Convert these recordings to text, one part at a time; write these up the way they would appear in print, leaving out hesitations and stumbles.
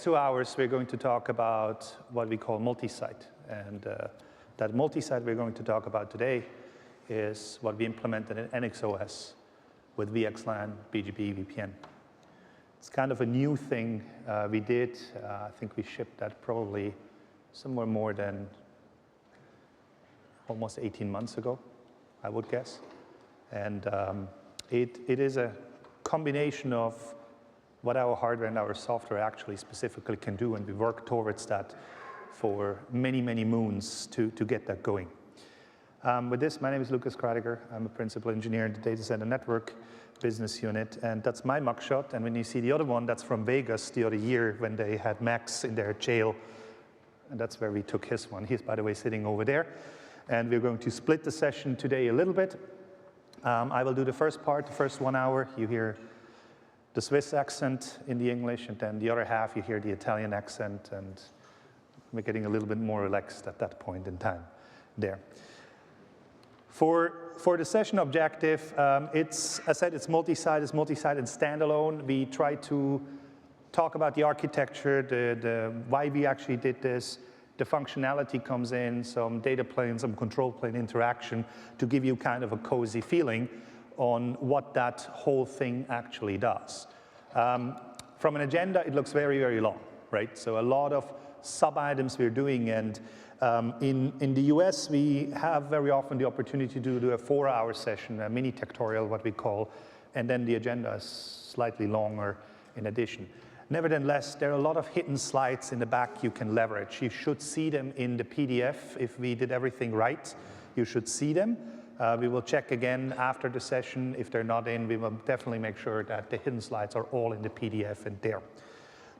2 hours, we're going to talk about what we call multi-site. And that multi-site we're going to talk about today is what we implemented in NXOS with VXLAN, BGP, EVPN. It's kind of a new thing we did. I think we shipped that probably somewhere more than almost 18 months ago, I would guess. And it is a combination of what our hardware and our software actually specifically can do, and we work towards that for many, many moons to get that going. With this, my name is Lucas Kradiger. I'm a principal engineer in the data center network business unit, and that's my mugshot. And when you see the other one, that's from Vegas the other year when they had Max in their jail, and that's where we took his one. He's, by the way, sitting over there. And we're going to split the session today a little bit. I will do the first part, the first 1 hour. You hear the Swiss accent in the English, and then the other half you hear the Italian accent, and we're getting a little bit more relaxed at that point in time there. For the session objective, as I said, it's multi-site and standalone. We try to talk about the architecture, why we actually did this. The functionality comes in, some data plane, some control plane interaction to give you kind of a cozy feeling on what that whole thing actually does. From an agenda, it looks very, very long, right? So a lot of sub-items we're doing, and in the US, we have very often the opportunity to do a 4-hour session, a mini tutorial, what we call, and then the agenda is slightly longer in addition. Nevertheless, there are a lot of hidden slides in the back you can leverage. You should see them in the PDF. If we did everything right, you should see them. We will check again after the session. If they're not in, we will definitely make sure that the hidden slides are all in the PDF and there.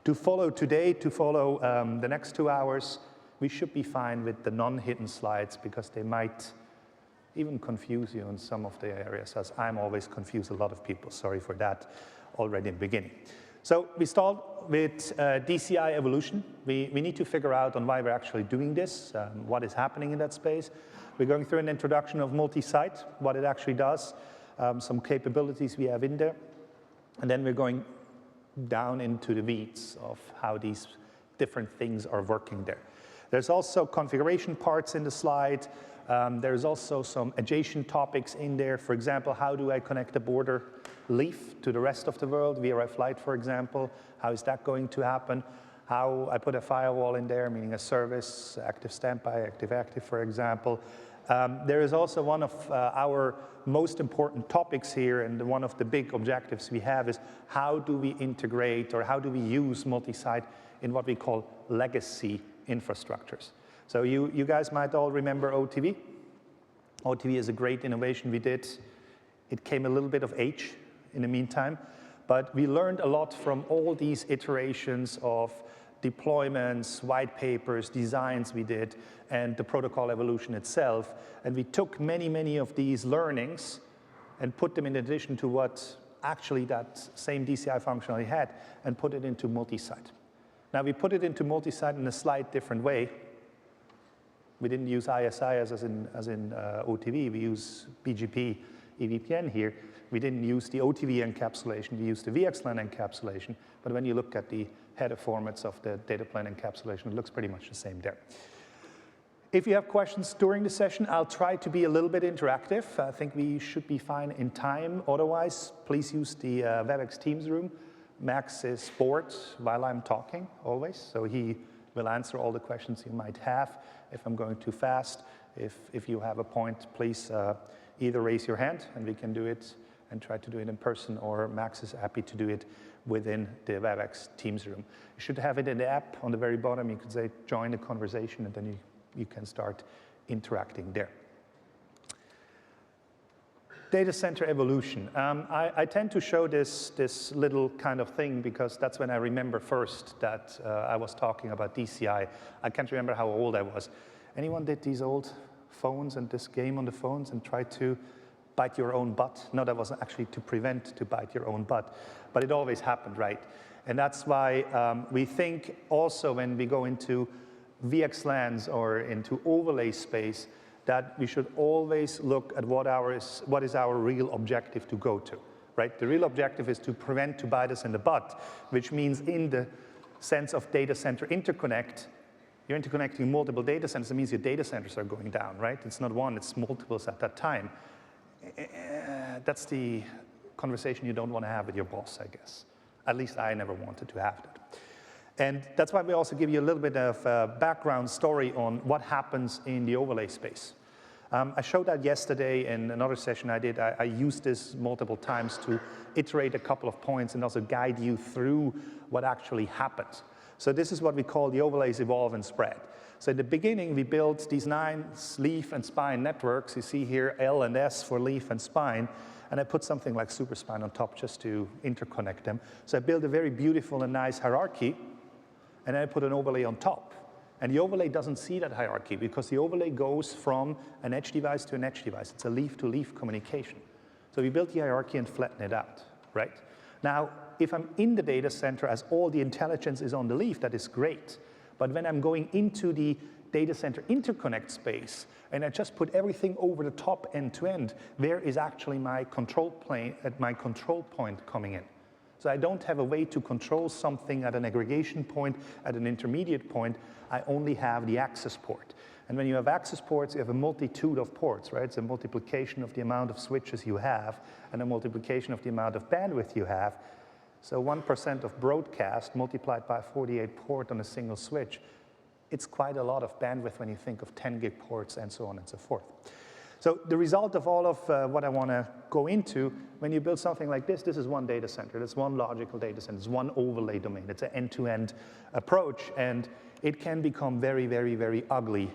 To follow today, the next 2 hours, we should be fine with the non-hidden slides because they might even confuse you in some of the areas, as I'm always confused a lot of people. Sorry for that already in the beginning. So we start with DCI evolution. We need to figure out on why we're actually doing this, what is happening in that space. We're going through an introduction of multi-site, what it actually does, some capabilities we have in there, and then we're going down into the weeds of how these different things are working there. There's also configuration parts in the slide. There's also some adjacent topics in there. For example, how do I connect a border leaf to the rest of the world via a flight, for example? How is that going to happen? How I put a firewall in there, meaning a service, active standby, active, for example. There is also one of our most important topics here, and one of the big objectives we have is how do we integrate or how do we use multi-site in what we call legacy infrastructures. So you guys might all remember OTV. OTV is a great innovation we did. It came a little bit of age in the meantime, but we learned a lot from all these iterations of deployments, white papers, designs we did, and the protocol evolution itself. And we took many, many of these learnings and put them in addition to what actually that same DCI functionality had and put it into multi-site. Now, we put it into multi-site in a slight different way. We didn't use ISI as in OTV. We use BGP, EVPN here. We didn't use the OTV encapsulation. We used the VXLAN encapsulation. But when you look at the header formats of the data plane encapsulation, it looks pretty much the same there. If you have questions during the session, I'll try to be a little bit interactive. I think we should be fine in time. Otherwise, please use the WebEx Teams room. Max is bored while I'm talking, always. So he will answer all the questions you might have. If I'm going too fast, if you have a point, please either raise your hand, and we can do it and try to do it in person, or Max is happy to do it within the WebEx Teams room. You should have it in the app on the very bottom. You can say, join the conversation, and then you can start interacting there. Data center evolution. I tend to show this little kind of thing because that's when I remember first that I was talking about DCI. I can't remember how old I was. Anyone did these old phones and this game on the phones and try to bite your own butt? No, that wasn't actually to prevent to bite your own butt, but it always happened, right? And that's why we think also when we go into VXLANs or into overlay space, that we should always look at what is our real objective to go to, right? The real objective is to prevent to bite us in the butt, which means in the sense of data center interconnect, you're interconnecting multiple data centers. That means your data centers are going down, right? It's not one, it's multiples at that time. That's the conversation you don't want to have with your boss, I guess. At least I never wanted to have that. And that's why we also give you a little bit of a background story on what happens in the overlay space. I showed that yesterday in another session I did. I used this multiple times to iterate a couple of points and also guide you through what actually happens. So this is what we call the overlays evolve and spread. So at the beginning, we built these 9 leaf and spine networks. You see here L and S for leaf and spine. And I put something like superspine on top just to interconnect them. So I built a very beautiful and nice hierarchy. And then I put an overlay on top. And the overlay doesn't see that hierarchy because the overlay goes from an edge device to an edge device. It's a leaf-to-leaf communication. So we built the hierarchy and flattened it out, right? Now, if I'm in the data center as all the intelligence is on the leaf, that is great. But when I'm going into the data center interconnect space and I just put everything over the top end to end, where is actually my control plane at my control point coming in? So I don't have a way to control something at an aggregation point, at an intermediate point. I only have the access port. And when you have access ports, you have a multitude of ports, right? It's a multiplication of the amount of switches you have and a multiplication of the amount of bandwidth you have. So 1% of broadcast multiplied by 48 port on a single switch, it's quite a lot of bandwidth when you think of 10 gig ports and so on and so forth. So the result of all of what I want to go into, when you build something like this is one data center. That's one logical data center. It's one overlay domain. It's an end-to-end approach. And it can become very, very, very ugly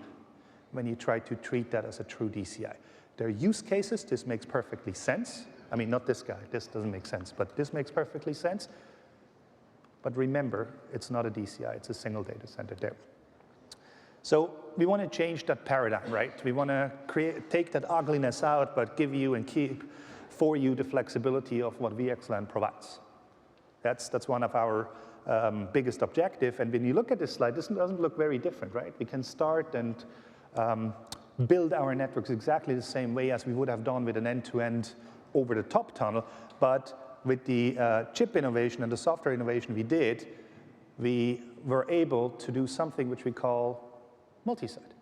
when you try to treat that as a true DCI. There are use cases. This makes perfectly sense. I mean, not this guy. This doesn't make sense. But this makes perfectly sense. But remember, it's not a DCI. It's a single data center there. So we want to change that paradigm, right? We want to take that ugliness out, but give you and keep for you the flexibility of what VXLAN provides. That's one of our biggest objective. And when you look at this slide, this doesn't look very different, right? We can start and build our networks exactly the same way as we would have done with an end-to-end over-the-top tunnel. But with the chip innovation and the software innovation we did, we were able to do something which we call multi-site.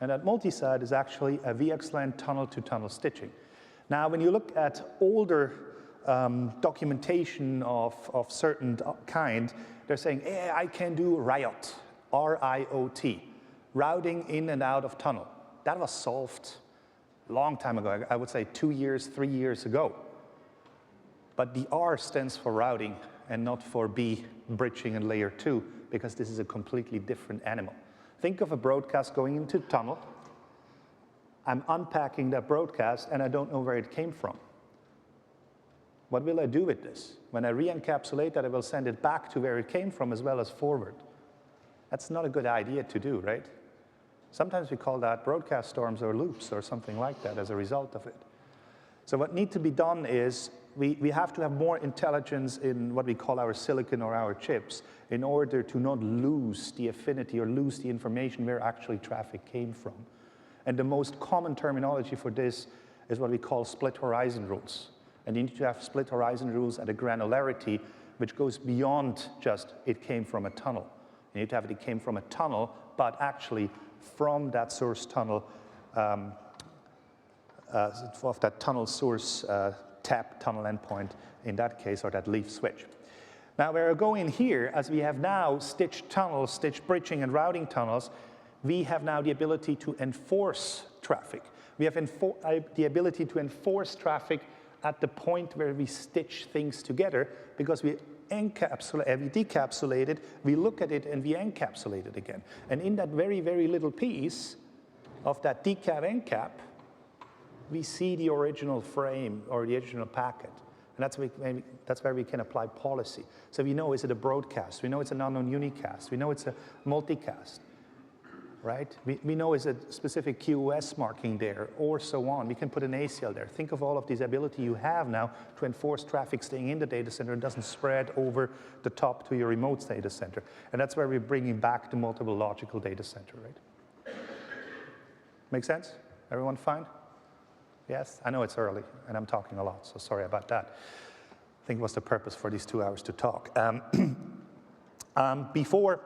And that multi-site is actually a VXLAN tunnel-to-tunnel stitching. Now, when you look at older documentation of certain kind, they're saying, hey, I can do RIOT, R-I-O-T, routing in and out of tunnel. That was solved a long time ago, I would say 2 years, 3 years ago. But the R stands for routing and not for B, bridging and layer 2, because this is a completely different animal. Think of a broadcast going into the tunnel. I'm unpacking that broadcast, and I don't know where it came from. What will I do with this? When I re-encapsulate that, I will send it back to where it came from as well as forward. That's not a good idea to do, right? Sometimes we call that broadcast storms or loops or something like that as a result of it. So what needs to be done is we have to have more intelligence in what we call our silicon or our chips in order to not lose the affinity or lose the information where actually traffic came from. And the most common terminology for this is what we call split horizon rules. And you need to have split horizon rules at a granularity which goes beyond just it came from a tunnel. You need to have it came from a tunnel, but actually from that source tunnel, of that tunnel source tap tunnel endpoint in that case, or that leaf switch. Now, where I go in here, as we have now stitched tunnels, stitched bridging and routing tunnels, we have now the ability to enforce traffic. We have the ability to enforce traffic at the point where we stitch things together, because we decapsulate it, we look at it, and we encapsulate it again. And in that very, very little piece of that decap encap, we see the original frame or the original packet. And that's where we can apply policy. So we know, is it a broadcast? We know it's an unknown unicast. We know it's a multicast, right? We know is a specific QoS marking there, or so on. We can put an ACL there. Think of all of these ability you have now to enforce traffic staying in the data center and doesn't spread over the top to your remote data center. And that's where we're bringing back the multiple logical data center, right? Make sense? Everyone fine? Yes? I know it's early, and I'm talking a lot, so sorry about that. I think it was the purpose for these 2 hours to talk. Before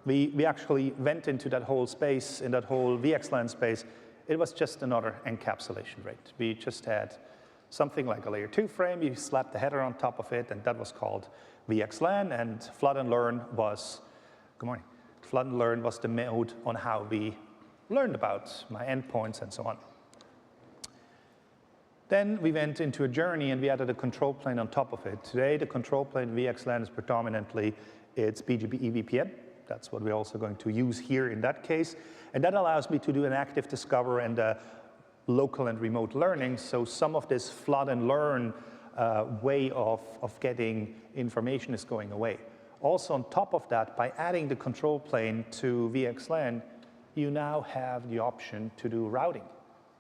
we actually went into that whole space, in that whole VXLAN space, it was just another encapsulation rate. We just had something like a layer 2 frame, you slapped the header on top of it, and that was called VXLAN, and flood and learn was, good morning, flood and learn was the mode on how we learned about my endpoints and so on. Then we went into a journey and we added a control plane on top of it. Today, the control plane VXLAN is predominantly, it's BGP EVPN. That's what we're also going to use here in that case. And that allows me to do an active discover and local and remote learning. So some of this flood and learn way of getting information is going away. Also on top of that, by adding the control plane to VXLAN, you now have the option to do routing.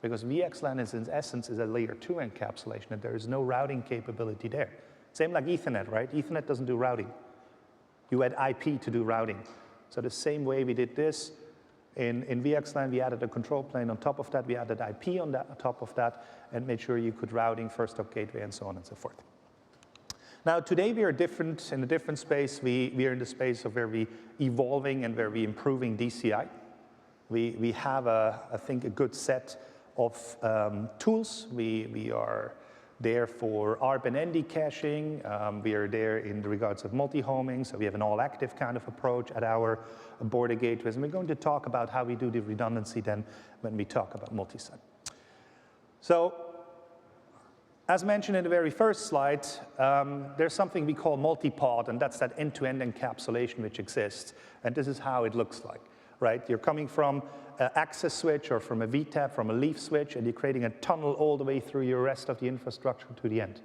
Because VXLAN is in essence is a layer 2 encapsulation and there is no routing capability there. Same like Ethernet, right? Ethernet doesn't do routing. You add IP to do routing. So the same way we did this, in VXLAN we added a control plane on top of that, we added IP on top of that, and made sure you could routing, first hop gateway, and so on and so forth. Now today we are different, in a different space. We are in the space of where we evolving and where we improving DCI. We have, I think, a good set of tools. We are there for ARP and ND caching. We are there in regards of multi-homing, so we have an all-active kind of approach at our border gateways. And we're going to talk about how we do the redundancy then when we talk about multi-site. So, as mentioned in the very first slide, there's something we call multi-pod, and that's that end-to-end encapsulation which exists. And this is how it looks like, right? You're coming from an access switch or from a VTAP, from a leaf switch, and you're creating a tunnel all the way through your rest of the infrastructure to the end.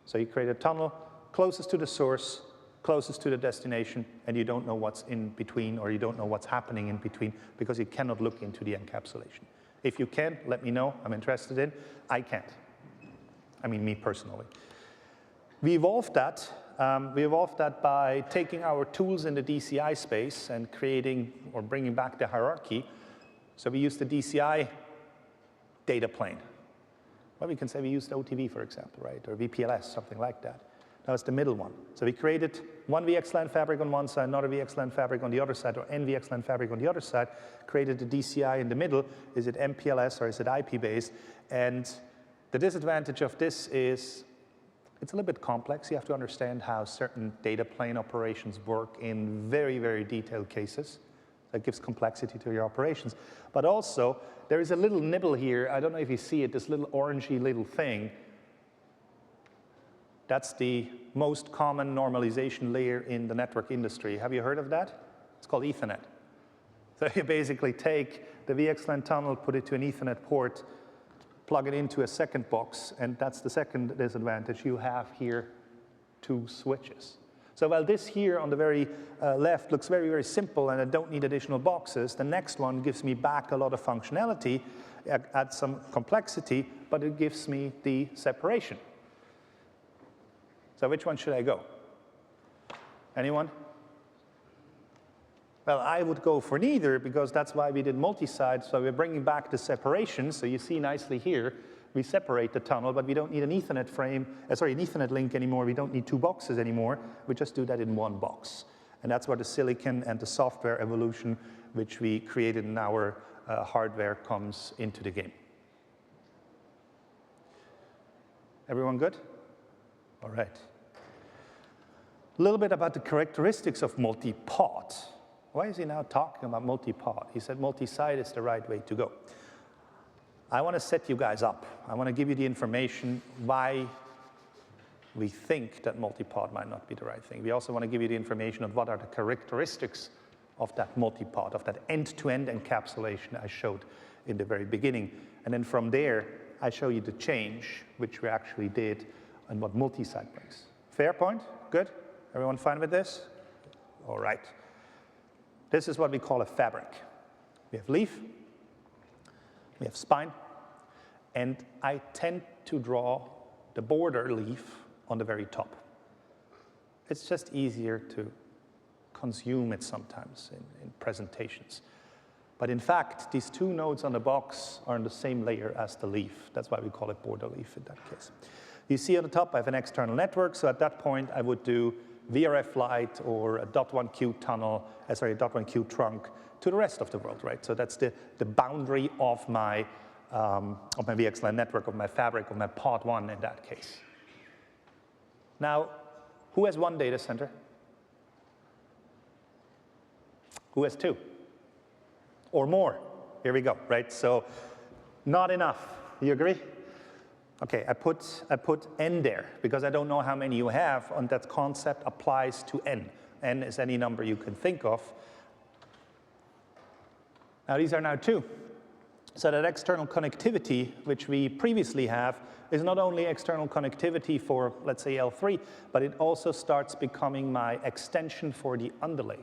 So you create a tunnel closest to the source, closest to the destination, and you don't know what's in between, or you don't know what's happening in between, because you cannot look into the encapsulation. If you can, let me know, I'm interested in. I can't. I mean, me personally. We evolved that by taking our tools in the DCI space and creating or bringing back the hierarchy. So we used the DCI data plane. Well, we can say we used OTV, for example, right? Or VPLS, something like that. That was the middle one. So we created one VXLAN fabric on one side, another VXLAN fabric on the other side, or NVXLAN fabric on the other side, created the DCI in the middle. Is it MPLS or is it IP-based? And the disadvantage of this is it's a little bit complex. You have to understand how certain data plane operations work in very, very detailed cases. That gives complexity to your operations. But also, there is a little nibble here. I don't know if you see it, this little orangey little thing. That's the most common normalization layer in the network industry. Have you heard of that? It's called Ethernet. So you basically take the VXLAN tunnel, put it to an Ethernet port, plug it into a second box, and that's the second disadvantage. You have here 2 switches. So while this here on the very left looks very, very simple and I don't need additional boxes, the next one gives me back a lot of functionality, adds some complexity, but it gives me the separation. So which one should I go? Anyone? Well, I would go for neither, because that's why we did multi-site. So we're bringing back the separation. So you see nicely here, we separate the tunnel, but we don't need an Ethernet frame, an Ethernet link anymore. We don't need 2 boxes anymore. We just do that in 1 box. And that's where the silicon and the software evolution, which we created in our hardware, comes into the game. Everyone good? All right. A little bit about the characteristics of multi-pod. Why is he now talking about multi-pod? He said multi-site is the right way to go. I want to set you guys up. I want to give you the information why we think that multi-pod might not be the right thing. We also want to give you the information of what are the characteristics of that multi-pod, of that end-to-end encapsulation I showed in the very beginning. And then from there, I show you the change, which we actually did, and what multi-site brings. Fair point? Good? Everyone fine with this? All right. This is what we call a fabric. We have leaf, we have spine, and I tend to draw the border leaf on the very top. It's just easier to consume it sometimes in presentations. But in fact, these 2 nodes on the box are on the same layer as the leaf. That's why we call it border leaf in that case. You see on the top, I have an external network. So at that point, I would do VRF light or a .1Q tunnel, sorry, a .1Q trunk to the rest of the world, right? So that's the boundary of my VXLAN network, of my fabric, of my pod 1 in that case. Now, who has one data center? Who has two? Or more? Here we go, right? So not enough. You agree? Okay, I put n there because I don't know how many you have, and that concept applies to n. N is any number you can think of. Now these are now two. So that external connectivity, which we previously have, is not only external connectivity for, let's say, L3, but it also starts becoming my extension for the underlay.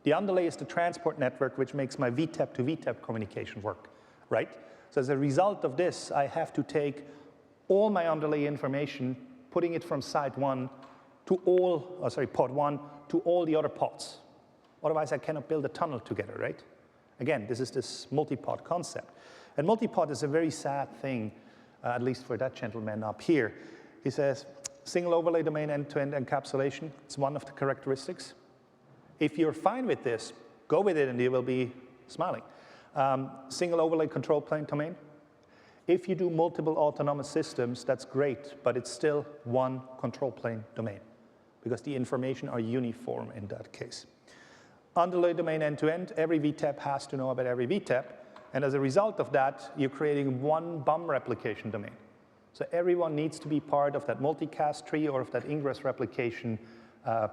The underlay is the transport network which makes my VTEP to VTEP communication work, right? So as a result of this, I have to take all my underlay information, putting it from site 1 to all, pod 1 to all the other pods. Otherwise, I cannot build a tunnel together, right? Again, this is this multi-pod concept. And multi-pod is a very sad thing, at least for that gentleman up here. He says, single overlay domain end-to-end encapsulation, it's one of the characteristics. If you're fine with this, go with it and you will be smiling. Single overlay control plane domain. If you do multiple autonomous systems, that's great, but it's still one control plane domain because the information are uniform in that case. Underlay domain end-to-end, every VTEP has to know about every VTEP, and as a result of that, you're creating one BUM replication domain. So everyone needs to be part of that multicast tree or of that ingress replication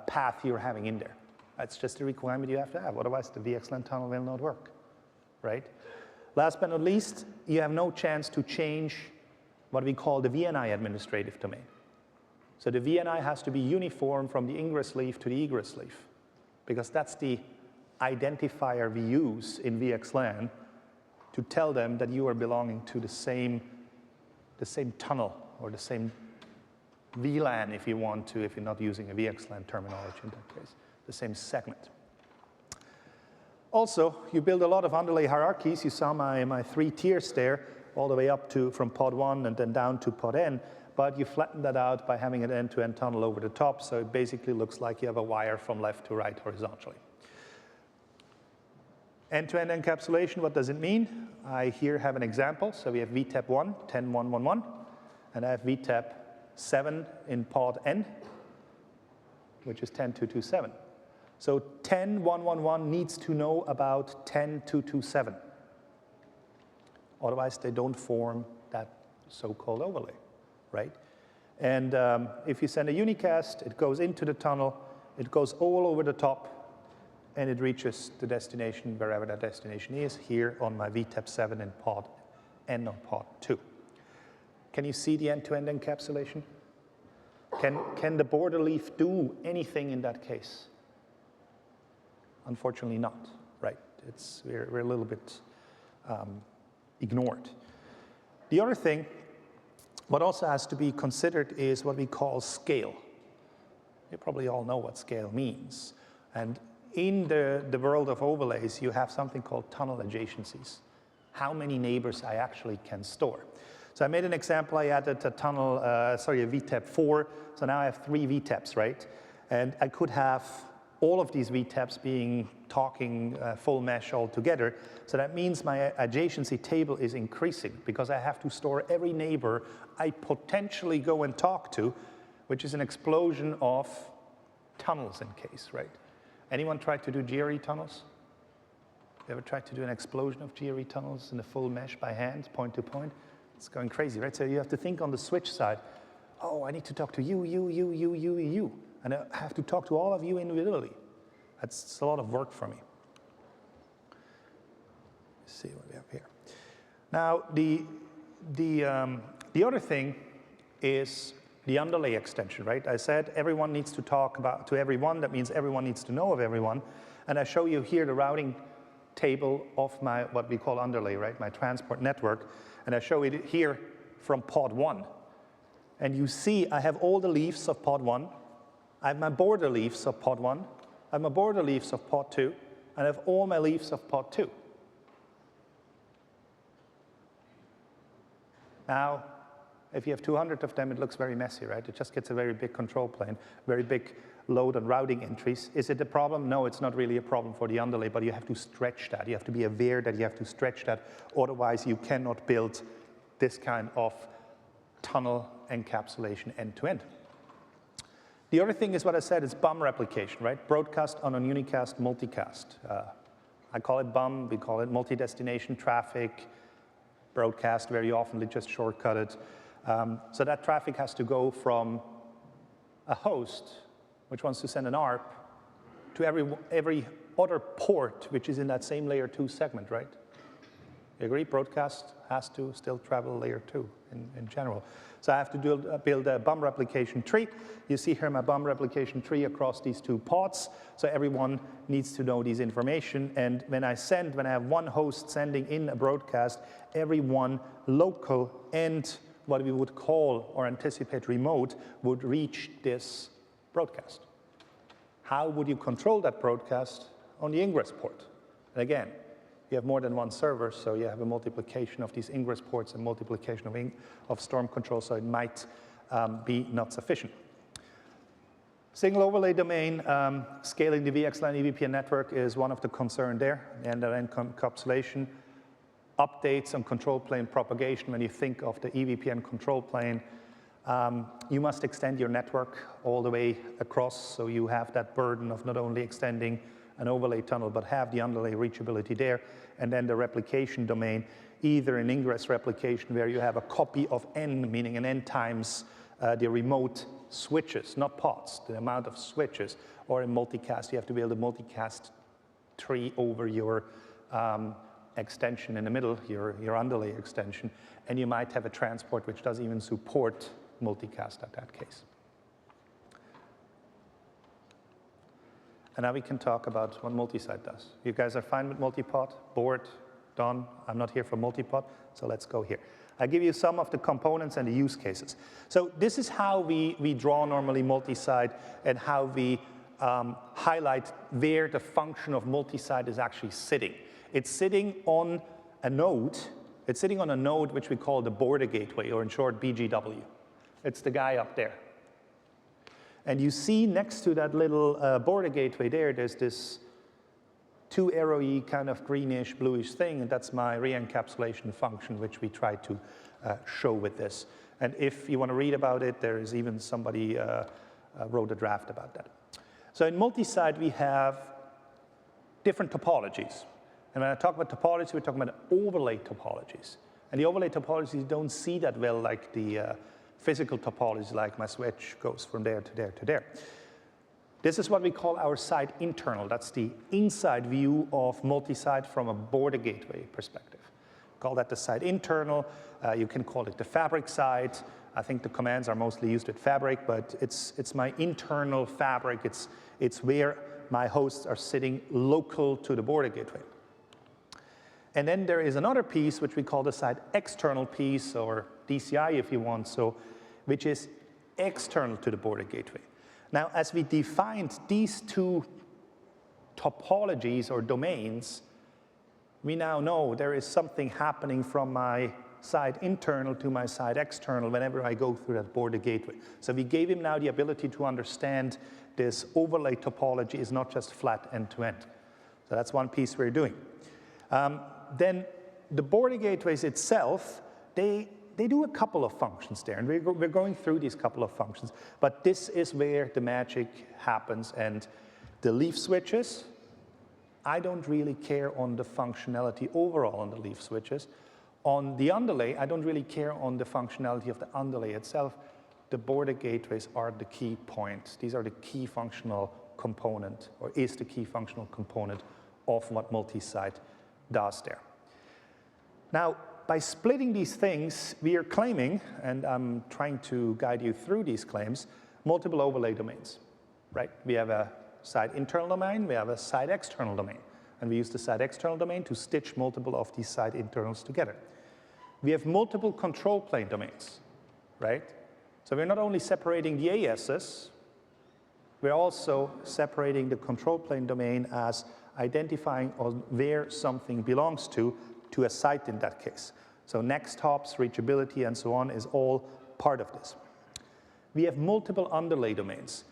path you're having in there. That's just a requirement you have to have, otherwise the VXLAN tunnel will not work, right? Last but not least, you have no chance to change what we call the VNI administrative domain. So the VNI has to be uniform from the ingress leaf to the egress leaf, because that's the identifier we use in VXLAN to tell them that you are belonging to the same tunnel or the same VLAN if you want to, if you're not using a VXLAN terminology in that case, the same segment. Also, you build a lot of underlay hierarchies. You saw my 3 tiers there, all the way up to from pod 1 and then down to pod n, but you flatten that out by having an end-to-end tunnel over the top, so it basically looks like you have a wire from left to right horizontally. End-to-end encapsulation, what does it mean? I here have an example. So we have VTEP 1, 10.1.1.1, and I have VTEP 7 in pod n, which is 10.2.2.7. So 10.1.1.1 needs to know about 10.2.2.7. Otherwise, they don't form that so-called overlay, right? And if you send a unicast, it goes into the tunnel, it goes all over the top, and it reaches the destination, wherever that destination is, here on my VTEP 7 in pod n on pod 2. Can you see the end-to-end encapsulation? Can the border leaf do anything in that case? Unfortunately not, right? We're a little bit ignored. The other thing, what also has to be considered is what we call scale. You probably all know what scale means. And in the world of overlays, you have something called tunnel adjacencies. How many neighbors I actually can store. So I made an example, I added a tunnel, a VTEP 4, so now I have 3 VTEPs, right? And I could have all of these VTEPs talking full mesh all together. So that means my adjacency table is increasing because I have to store every neighbor I potentially go and talk to, which is an explosion of tunnels in case, right? Anyone tried to do GRE tunnels? You ever tried to do an explosion of GRE tunnels in a full mesh by hand, point to point? It's going crazy, right? So you have to think on the switch side, oh, I need to talk to you. And I have to talk to all of you individually. That's a lot of work for me. Let's see what we have here. Now, the other thing is the underlay extension, right? I said everyone needs to talk to everyone. That means everyone needs to know of everyone. And I show you here the routing table of my, what we call underlay, right? My transport network. And I show it here from pod 1. And you see I have all the leaves of pod 1. I have my border leaves of pod 1. I have my border leaves of pod 2. And I have all my leaves of pod 2. Now, if you have 200 of them, it looks very messy, right? It just gets a very big control plane, very big load and routing entries. Is it a problem? No, it's not really a problem for the underlay, but you have to stretch that. You have to be aware that you have to stretch that. Otherwise, you cannot build this kind of tunnel encapsulation end-to-end. The other thing is what I said, it's BUM replication, right? Broadcast on a unicast, multicast. I call it BUM, we call it multi-destination traffic. Broadcast, very often they just shortcut it. So that traffic has to go from a host, which wants to send an ARP, to every other port, which is in that same layer 2 segment, right? You agree? Broadcast has to still travel layer 2 in general. So I have to build a BUM replication tree. You see here my BUM replication tree across these 2 pods. So everyone needs to know this information. And when I have one host sending in a broadcast, every one local and what we would call or anticipate remote would reach this broadcast. How would you control that broadcast? On the ingress port. And again, you have more than one server, so you have a multiplication of these ingress ports and multiplication of storm control, so it might be not sufficient. Single overlay domain, scaling the VXLAN EVPN network is one of the concerns there, end-to-end encapsulation. Updates on control plane propagation. When you think of the EVPN control plane, you must extend your network all the way across, so you have that burden of not only extending an overlay tunnel, but have the underlay reachability there, and then the replication domain, either an ingress replication where you have a copy of n, meaning an n times the remote switches, not pods, the amount of switches, or in multicast, you have to build a multicast tree over your extension in the middle, your underlay extension, and you might have a transport which doesn't even support multicast at that case. And now we can talk about what multi-site does. You guys are fine with multipod? Board? Done? I'm not here for multipod, so let's go here. I give you some of the components and the use cases. So this is how we draw normally multi-site and how we highlight where the function of multi-site is actually sitting. It's sitting on a node. It's sitting on a node which we call the border gateway, or in short, BGW. It's the guy up there. And you see next to that little border gateway there, there's this 2-arrowy kind of greenish, bluish thing, and that's my re-encapsulation function, which we try to show with this. And if you want to read about it, there is even somebody wrote a draft about that. So in multi-site, we have different topologies. And when I talk about topology, we're talking about overlay topologies. And the overlay topologies don't see that well like the physical topology, like my switch goes from there to there to there. This is what we call our site internal. That's the inside view of multi-site from a border gateway perspective. Call that the site internal. You can call it the fabric site. I think the commands are mostly used with fabric, but it's my internal fabric. It's where my hosts are sitting local to the border gateway. And then there is another piece which we call the site external piece, or DCI if you want, so which is external to the border gateway. Now, as we defined these 2 topologies or domains, we now know there is something happening from my side internal to my side external whenever I go through that border gateway. So we gave him now the ability to understand this overlay topology is not just flat end-to-end. So that's one piece we're doing. Then the border gateways itself, they do a couple of functions there, and we're going through these couple of functions, but this is where the magic happens. And the leaf switches, I don't really care on the functionality overall on the leaf switches. On the underlay, I don't really care on the functionality of the underlay itself. The border gateways are the key points. These are the key functional component, or is the key functional component of what multi-site does there. Now, by splitting these things, we are claiming, and I'm trying to guide you through these claims, multiple overlay domains, right? We have a site internal domain, we have a site external domain, and we use the site external domain to stitch multiple of these site internals together. We have multiple control plane domains, right? So we're not only separating the ASs, we're also separating the control plane domain as identifying where something belongs to a site in that case. So next hops, reachability, and so on is all part of this. We have multiple underlay domains.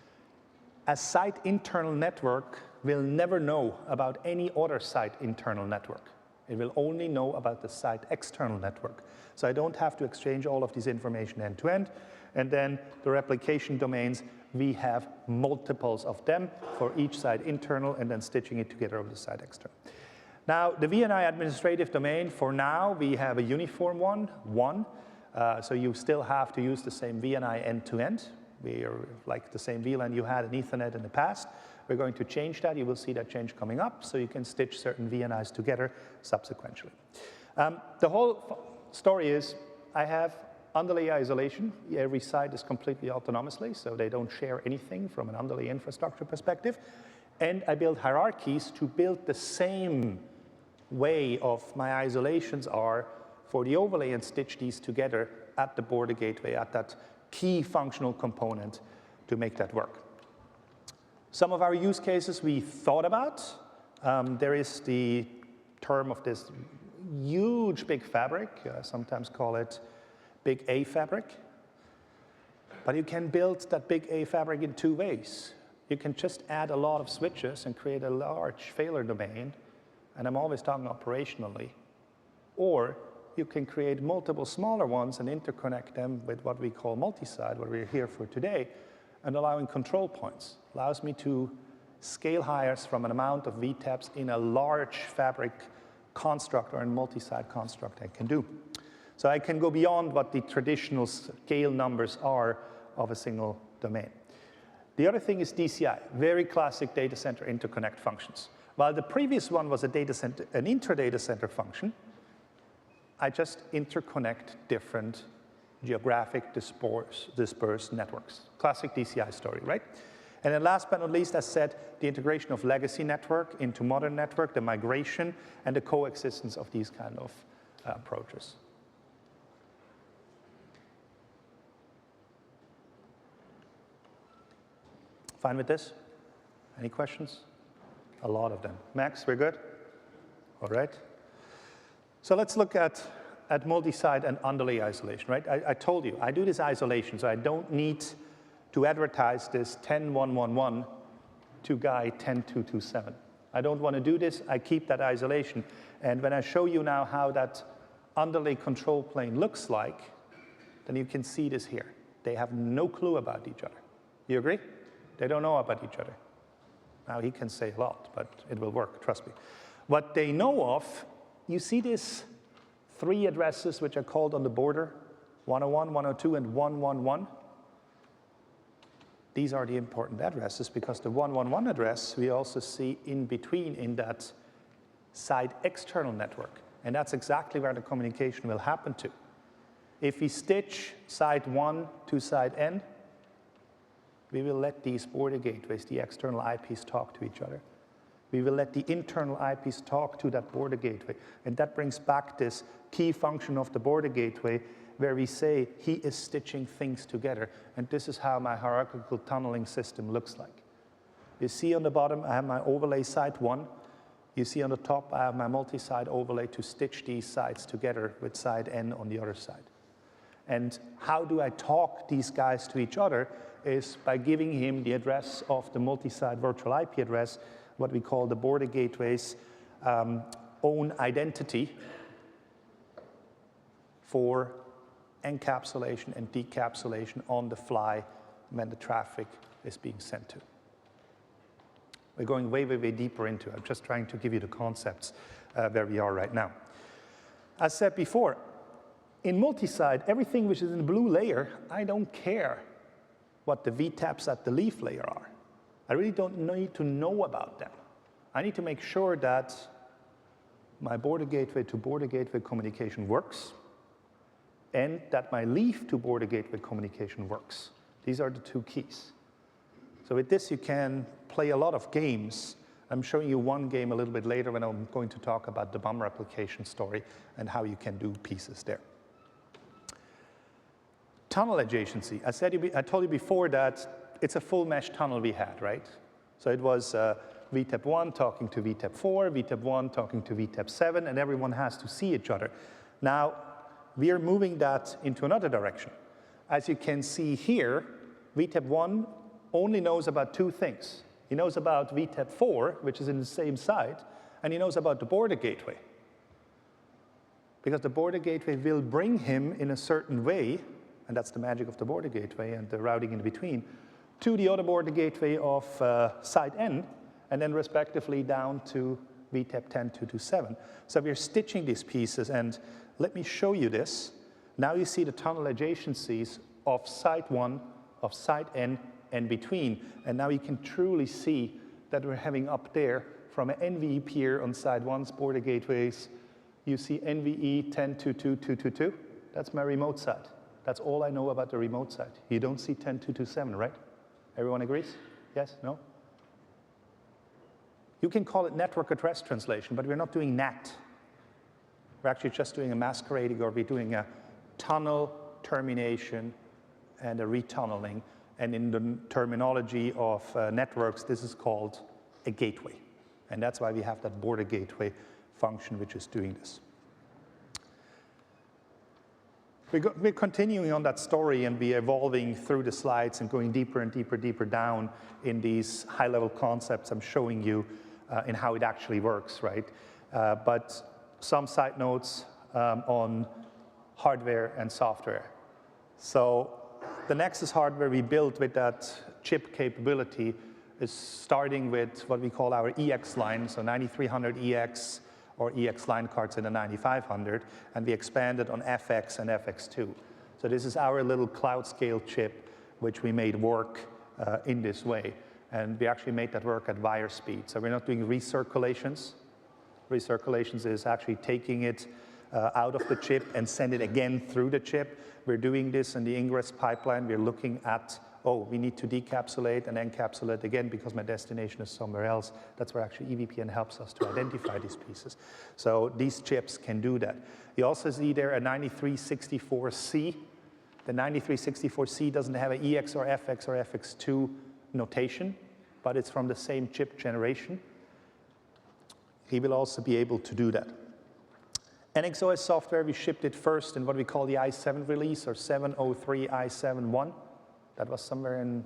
A site internal network will never know about any other site internal network. It will only know about the site external network. So I don't have to exchange all of this information end to end. And then the replication domains, we have multiples of them for each site internal and then stitching it together over the site external. Now, the VNI administrative domain, for now, we have a uniform one. So you still have to use the same VNI end to end. We are like the same VLAN you had in Ethernet in the past. We're going to change that. You will see that change coming up, so you can stitch certain VNIs together subsequently. The whole story is I have underlay isolation. Every site is completely autonomously, so they don't share anything from an underlay infrastructure perspective. And I build hierarchies to build the same way of my isolations are for the overlay and stitch these together at the border gateway, at that key functional component to make that work. Some of our use cases we thought about. There is the term of this huge big fabric, sometimes call it big A fabric. But you can build that big A fabric in two ways. You can just add a lot of switches and create a large failure domain, and I'm always talking operationally. Or you can create multiple smaller ones and interconnect them with what we call multi-site, what we're here for today, and allowing control points. Allows me to scale higher from an amount of VTAPs in a large fabric construct or a multi-site construct I can do. So I can go beyond what the traditional scale numbers are of a single domain. The other thing is DCI, very classic data center interconnect functions. While the previous one was an intra-data center function, I just interconnect different geographic dispersed networks. Classic DCI story, right? And then last but not least, as said, the integration of legacy network into modern network, the migration, and the coexistence of these kind of approaches. Fine with this? Any questions? A lot of them. Max, we're good? All right. So let's look at multi-site and underlay isolation, right? I told you, I do this isolation, so I don't need to advertise this 10.1.1.1 to guy 10.2.2.7. I don't want to do this. I keep that isolation. And when I show you now how that underlay control plane looks like, then you can see this here. They have no clue about each other. You agree? They don't know about each other. Now, he can say a lot, but it will work, trust me. What they know of, you see these 3 addresses which are called on the border, 101, 102, and 111. These are the important addresses because the 111 address we also see in between in that site external network. And that's exactly where the communication will happen to. If we stitch site 1 to site N, we will let these border gateways, the external IPs, talk to each other. We will let the internal IPs talk to that border gateway. And that brings back this key function of the border gateway where we say he is stitching things together. And this is how my hierarchical tunneling system looks like. You see on the bottom, I have my overlay site 1. You see on the top, I have my multi-site overlay to stitch these sites together with site N on the other side. And how do I talk these guys to each other is by giving him the address of the multi-site virtual IP address, what we call the border gateway's own identity for encapsulation and decapsulation on the fly when the traffic is being sent to. We're going way, way, way deeper into it. I'm just trying to give you the concepts where we are right now. As said before, in multi-site, everything which is in the blue layer, I don't care what the VTAPs at the leaf layer are. I really don't need to know about them. I need to make sure that my border gateway to border gateway communication works and that my leaf to border gateway communication works. These are the 2 keys. So with this, you can play a lot of games. I'm showing you one game a little bit later when I'm going to talk about the BOM replication story and how you can do pieces there. Tunnel adjacency. I told you before that it's a full mesh tunnel we had, right? So it was VTAP 1 talking to VTAP 4, VTAP 1 talking to VTAP 7, and everyone has to see each other. Now, we are moving that into another direction. As you can see here, VTAP 1 only knows about two things. He knows about VTEP4, which is in the same site, and he knows about the border gateway. Because the border gateway will bring him in a certain way, and that's the magic of the border gateway and the routing in between, to the other border gateway of site N, and then respectively down to VTEP 10227. So we're stitching these pieces, and let me show you this. Now you see the tunnel adjacencies of site 1, of site N, and between. And now you can truly see that we're having up there from an NVE peer on site 1's border gateways, you see NVE 10.2.2.2.2. That's my remote site. That's all I know about the remote site. You don't see 10.2.2.7, right? Everyone agrees? Yes? No? You can call it network address translation, but we're not doing NAT. We're actually just doing a masquerading, or we're doing a tunnel termination and a retunneling. And in the terminology of networks, this is called a gateway. And that's why we have that border gateway function which is doing this. We're continuing on that story, and we're evolving through the slides and going deeper and deeper, deeper down in these high-level concepts I'm showing you in how it actually works, right? But some side notes on hardware and software. So the Nexus hardware we built with that chip capability is starting with what we call our EX line, so 9300EX or EX line cards in the 9500, and we expanded on FX and FX2. So this is our little cloud scale chip which we made work in this way. And we actually made that work at wire speed. So we're not doing recirculations. Recirculations is actually taking it out of the chip and send it again through the chip. We're doing this in the ingress pipeline. We're looking at, oh, we need to decapsulate and encapsulate again because my destination is somewhere else. That's where actually EVPN helps us to identify these pieces. So these chips can do that. You also see there a 9364C. The 9364C doesn't have an EX or FX or FX2 notation, but it's from the same chip generation. He will also be able to do that. NXOS software, we shipped it first in what we call the i7 release, or 703 i7.1. That was somewhere in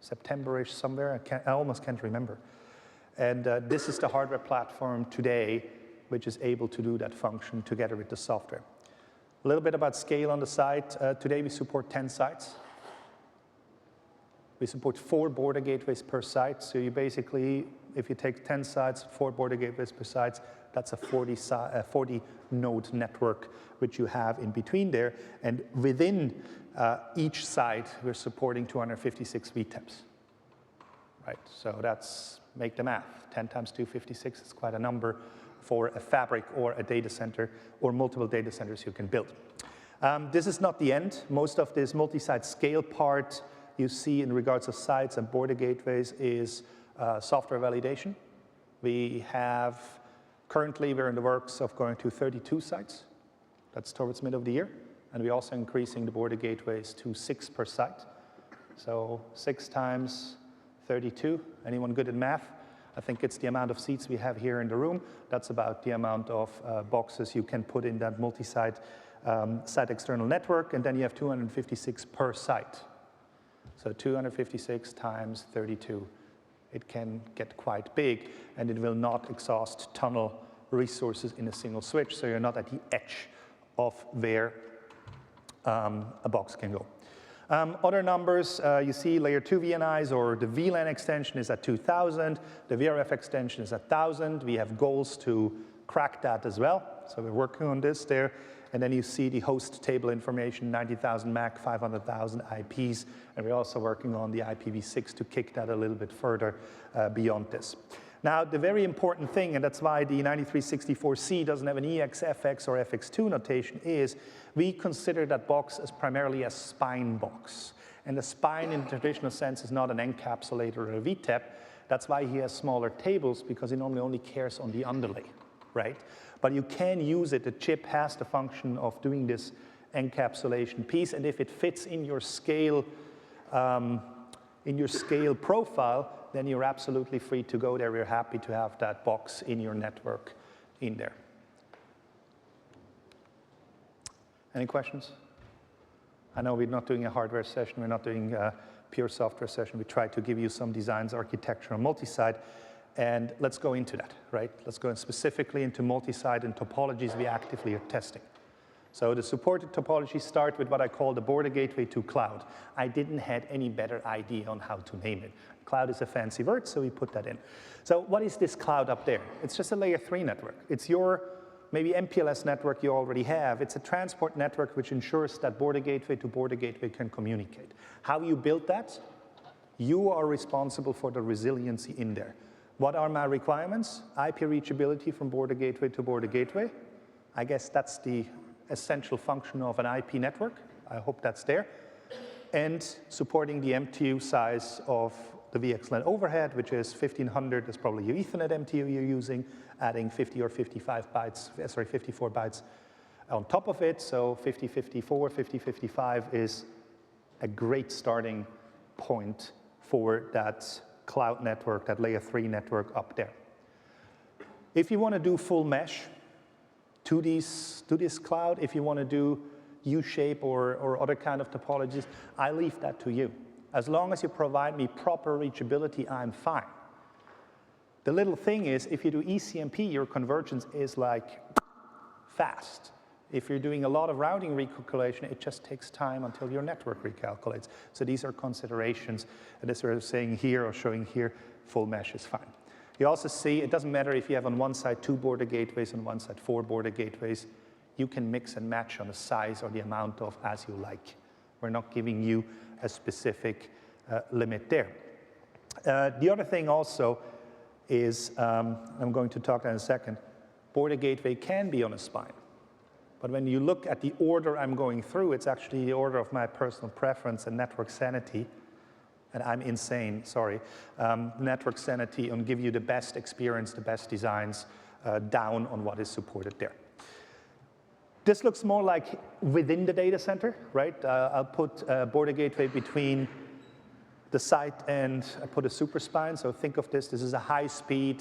September-ish, somewhere. I almost can't remember. And this is the hardware platform today, which is able to do that function together with the software. A little bit about scale on the site. Today we support 10 sites. We support 4 border gateways per site. So you basically, if you take 10 sites, 4 border gateways per site, that's a 40 node network which you have in between there. And within each site, we're supporting 256 VTEPs. Right, so that's, make the math. 10 times 256 is quite a number for a fabric or a data center or multiple data centers you can build. This is not the end. Most of this multi-site scale part you see in regards to sites and border gateways is software validation. We have, currently we're in the works of going to 32 sites. That's towards mid of the year. And we're also increasing the border gateways to 6 per site. So 6 times 32, anyone good at math? I think it's the amount of seats we have here in the room. That's about the amount of boxes you can put in that multi-site site external network, and then you have 256 per site. So 256 times 32. It can get quite big, and it will not exhaust tunnel resources in a single switch, so you're not at the edge of where a box can go. Other numbers, you see layer 2 VNIs, or the VLAN extension is at 2,000. The VRF extension is at 1,000. We have goals to crack that as well. So we're working on this there. And then you see the host table information, 90,000 MAC, 500,000 IPs. And we're also working on the IPv6 to kick that a little bit further beyond this. Now, the very important thing, and that's why the 9364C doesn't have an EX, FX, or FX2 notation, is we consider that box as primarily a spine box. And the spine in the traditional sense is not an encapsulator or a VTEP. That's why he has smaller tables, because he normally only cares on the underlay, right? But you can use it. The chip has the function of doing this encapsulation piece, and if it fits in your scale profile, then you're absolutely free to go there. We're happy to have that box in your network in there. Any questions? I know we're not doing a hardware session. We're not doing pure software session, we try to give you some designs, architecture, and multi-site. And let's go into that, right? Let's go specifically into multi-site and topologies we actively are testing. So the supported topologies start with what I call the border gateway to cloud. I didn't have any better idea on how to name it. Cloud is a fancy word, so we put that in. So what is this cloud up there? It's just a layer 3 network. It's your maybe MPLS network you already have. It's a transport network which ensures that border gateway to border gateway can communicate. How you build that? You are responsible for the resiliency in there. What are my requirements? IP reachability from border gateway to border gateway. I guess that's the essential function of an IP network. I hope that's there. And supporting the MTU size of the VXLAN overhead, which is 1500, is probably your Ethernet MTU you're using, adding 50 or 55 bytes, sorry, 54 bytes on top of it. So 5054, 5055 is a great starting point for that cloud network, that layer 3 network up there. If you want to do full mesh to this cloud, if you want to do U-shape or other kind of topologies, I leave that to you. As long as you provide me proper reachability, I'm fine. The little thing is, if you do ECMP, your convergence is like fast. If you're doing a lot of routing recalculation, it just takes time until your network recalculates. So these are considerations. And as we're saying here or showing here, full mesh is fine. You also see it doesn't matter if you have on one side 2 border gateways, on one side 4 border gateways. You can mix and match on the size or the amount of as you like. We're not giving you a specific limit there. The other thing also is, I'm going to talk in a second, border gateway can be on a spine. But when you look at the order I'm going through, it's actually the order of my personal preference and network sanity. And I'm insane, sorry. Network sanity and give you the best experience, the best designs down on what is supported there. This looks more like within the data center, right? I'll put a border gateway between the site and I put a super spine. So think of this is a high speed,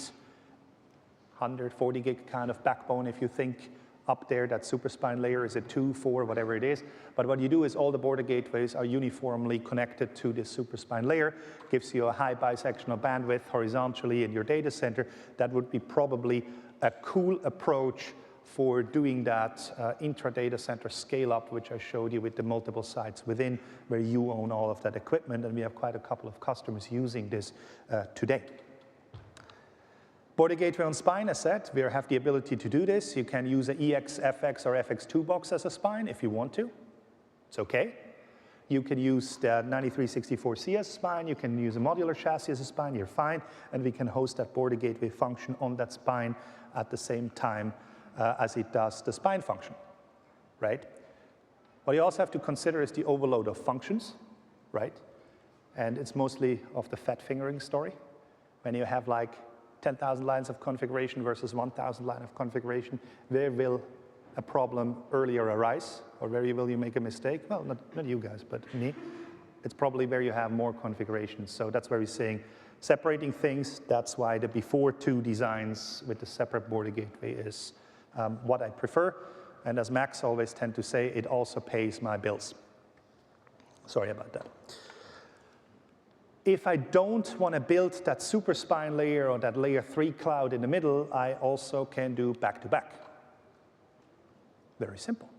140 gig kind of backbone. If you think up there, that super spine layer is a 2, 4, whatever it is. But what you do is all the border gateways are uniformly connected to this super spine layer, gives you a high bisectional bandwidth horizontally in your data center. That would be probably a cool approach for doing that intra-data center scale-up, which I showed you with the multiple sites within, where you own all of that equipment, and we have quite a couple of customers using this today. Border gateway on spine, as said, we have the ability to do this. You can use an EX, FX, or FX2 box as a spine if you want to. It's okay. You can use the 9364C as a spine. You can use a modular chassis as a spine. You're fine. And we can host that border gateway function on that spine at the same time as it does the spine function, right? What you also have to consider is the overload of functions, right? And it's mostly of the fat fingering story. When you have like 10,000 lines of configuration versus 1,000 line of configuration, where will a problem earlier arise, or where will you make a mistake? Well, not you guys, but me. It's probably where you have more configurations. So that's where we're saying separating things. That's why the before 2 designs with the separate border gateway is what I prefer. And as Max always tend to say, it also pays my bills. Sorry about that. If I don't want to build that super spine layer or that layer 3 cloud in the middle, I also can do back-to-back. Very simple.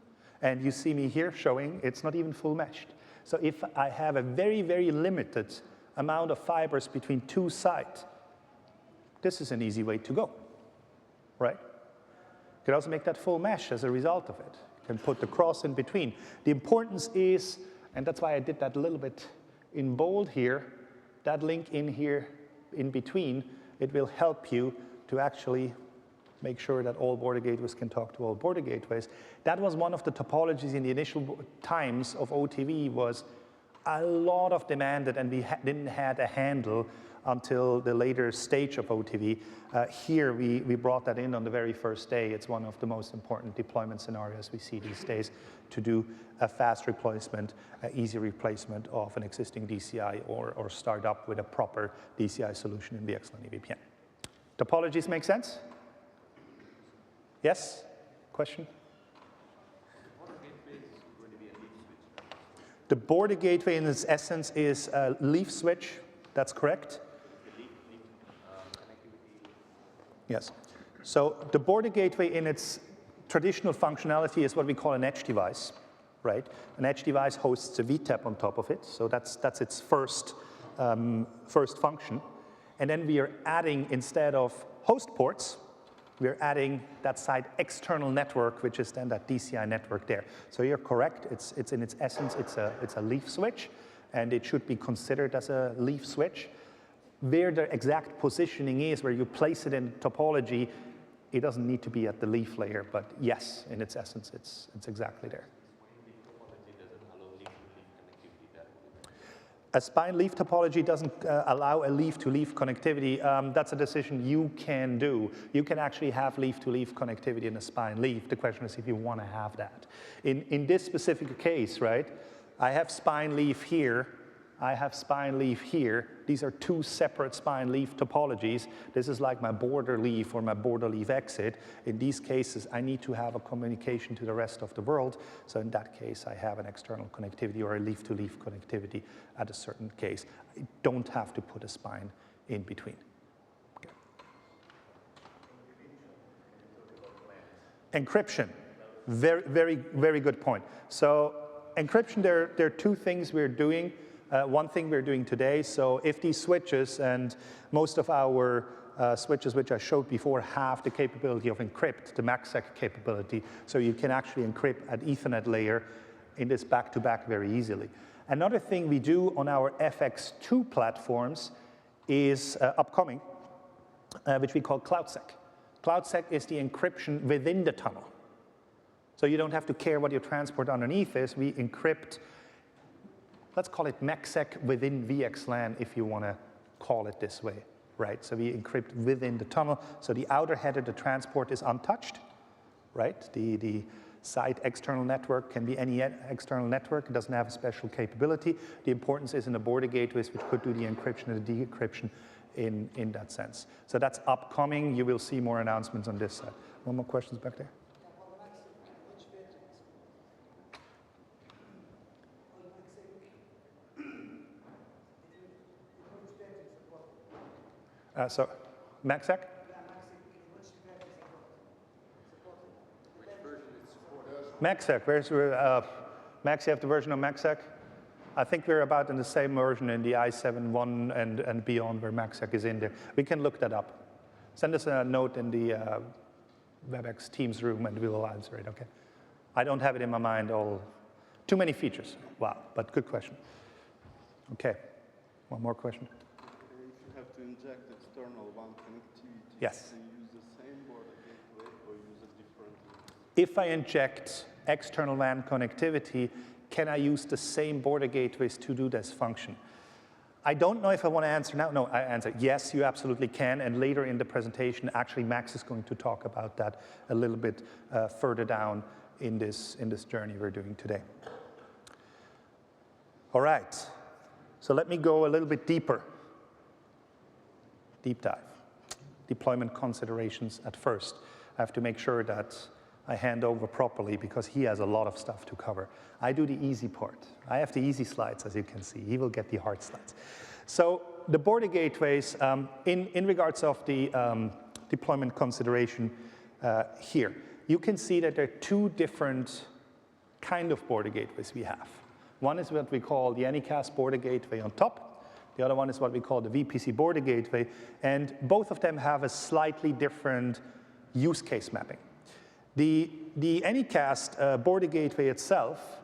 And you see me here showing it's not even full meshed. So if I have a very, very limited amount of fibers between 2 sites, this is an easy way to go, right? You can also make that full mesh as a result of it. You can put the cross in between. The importance is, and that's why I did that a little bit in bold here, that link in here in between, it will help you to actually make sure that all border gateways can talk to all border gateways. That was one of the topologies in the initial times of OTV, was a lot of demanded, and we didn't have a handle until the later stage of OTV. Here we brought that in on the very first day. It's one of the most important deployment scenarios we see these days, to do a fast replacement, easy replacement of an existing DCI or start up with a proper DCI solution in VXLAN EVPN. Topologies make sense? Yes? Question? The border gateway in its essence is a leaf switch. That's correct? Yes. So the border gateway in its traditional functionality is what we call an edge device, right? An edge device hosts a VTAP on top of it, so that's its first function. And then we are adding, instead of host ports, we're adding that side external network, which is then that DCI network there. So you're correct, it's in its essence, it's a leaf switch, and it should be considered as a leaf switch. Where the exact positioning is, where you place it in topology, it doesn't need to be at the leaf layer, but yes, in its essence, it's exactly there. A spine leaf topology doesn't allow a leaf-to-leaf connectivity. That's a decision you can do. You can actually have leaf-to-leaf connectivity in a spine leaf. The question is if you want to have that. In this specific case, right, I have spine leaf here. I have spine leaf here. These are two separate spine leaf topologies. This is like my border leaf or my border leaf exit. In these cases, I need to have a communication to the rest of the world. So in that case, I have an external connectivity or a leaf-to-leaf connectivity at a certain case. I don't have to put a spine in between. Okay. Encryption, very good point. So encryption, there are two things we're doing. One thing we're doing today, so if these switches, and most of our switches which I showed before have the capability of encrypt, the MACsec capability, so you can actually encrypt at Ethernet layer in this back-to-back very easily. Another thing we do on our FX2 platforms is upcoming, which we call CloudSec. CloudSec is the encryption within the tunnel. So you don't have to care what your transport underneath is. We encrypt, let's call it MACsec within VXLAN if you want to call it this way, right? So we encrypt within the tunnel. So the outer header, the transport is untouched, right? The side external network can be any external network. It doesn't have a special capability. The importance is in the border gateways, which could do the encryption and the decryption in that sense. So that's upcoming. You will see more announcements on this side. One more questions back there? So, MACsec? MACsec, where's Max, you have the version of MACsec? I think we're about in the same version in the i7.1 and beyond where MACsec is in there. We can look that up. Send us a note in the WebEx Teams room and we will answer it, okay? I don't have it in my mind, too many features. Wow, but good question. Okay, one more question. To inject external WAN connectivity, yes. Do you use the same border gateway or use a different? If I inject external WAN connectivity, can I use the same border gateways to do this function? I don't know if I want to answer now. No, I answer yes, you absolutely can. And later in the presentation, actually, Max is going to talk about that a little bit further down in this journey we're doing today. All right, so let me go a little bit deeper. Deep dive. Deployment considerations at first. I have to make sure that I hand over properly because he has a lot of stuff to cover. I do the easy part. I have the easy slides, as you can see. He will get the hard slides. So the border gateways, in regards of the deployment consideration here, you can see that there are two different kind of border gateways we have. One is what we call the Anycast border gateway on top. The other one is what we call the VPC border gateway, and both of them have a slightly different use case mapping. The Anycast border gateway itself,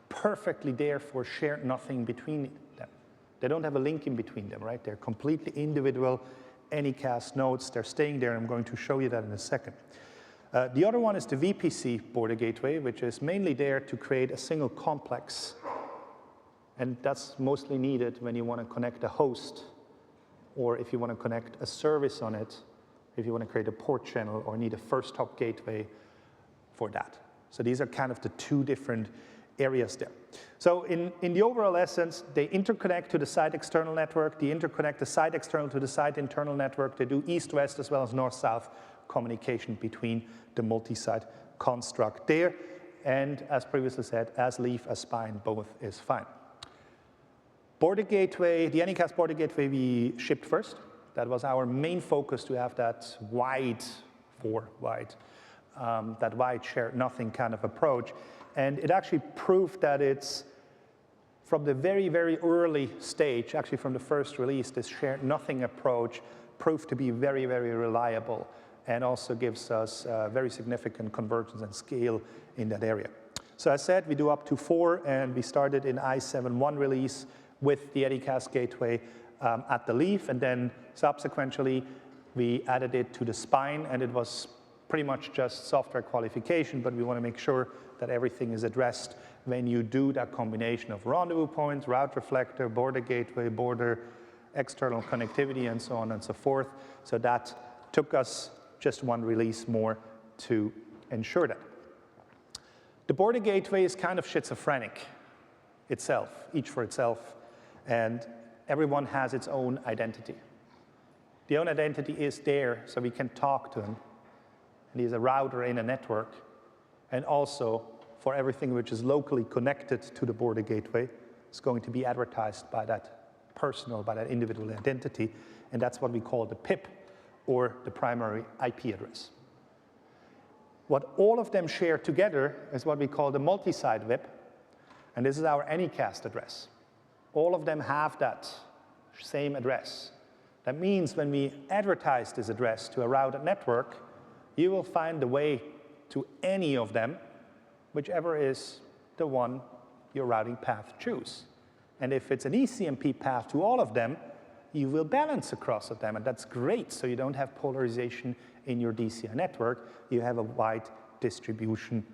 perfectly there for shared nothing between them. They don't have a link in between them, right? They're completely individual Anycast nodes. They're staying there. I'm going to show you that in a second. The other one is the VPC border gateway, which is mainly there to create a single complex. And that's mostly needed when you want to connect a host, or if you want to connect a service on it, if you want to create a port channel or need a first hop gateway for that. So these are kind of the two different areas there. So in the overall essence, they interconnect to the site external network, they interconnect the site external to the site internal network, they do east-west as well as north-south communication between the multi-site construct there. and as previously said, as leaf, as spine, both is fine. Border gateway, the Anycast border gateway we shipped first. That was our main focus, to have that wide shared nothing kind of approach. And it actually proved that it's, from the very, very early stage, actually from the first release, this shared nothing approach proved to be very, very reliable, and also gives us very significant convergence and scale in that area. So as said, we do up to 4, and we started in i7.1 release with the Anycast gateway at the leaf, and then subsequently we added it to the spine, and it was pretty much just software qualification, but we want to make sure that everything is addressed when you do that combination of rendezvous points, route reflector, border gateway, border external connectivity, and so on and so forth. So that took us just 1 release more to ensure that. The border gateway is kind of schizophrenic itself, each for itself, and everyone has its own identity. The own identity is there, so we can talk to him, and he's a router in a network, and also for everything which is locally connected to the border gateway, it's going to be advertised by that personal, by that individual identity, and that's what we call the PIP, or the primary IP address. What all of them share together is what we call the multi-site VIP, and this is our Anycast address. All of them have that same address. That means when we advertise this address to a routed network, you will find the way to any of them, whichever is the one your routing path choose. And if it's an ECMP path to all of them, you will balance across of them, and that's great, so you don't have polarization in your DCI network. You have a wide distribution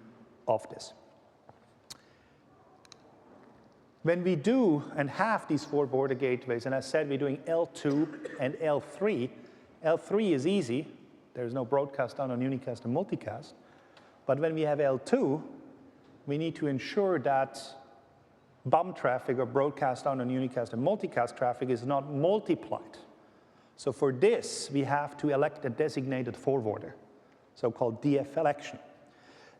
of this. When we do and have these 4 border gateways, and as I said, we're doing L2 and L3. L3 is easy. There's no broadcast down on unicast and multicast. But when we have L2, we need to ensure that BUM traffic, or broadcast down on unicast and multicast traffic, is not multiplied. So for this, we have to elect a designated forwarder, so-called DF election.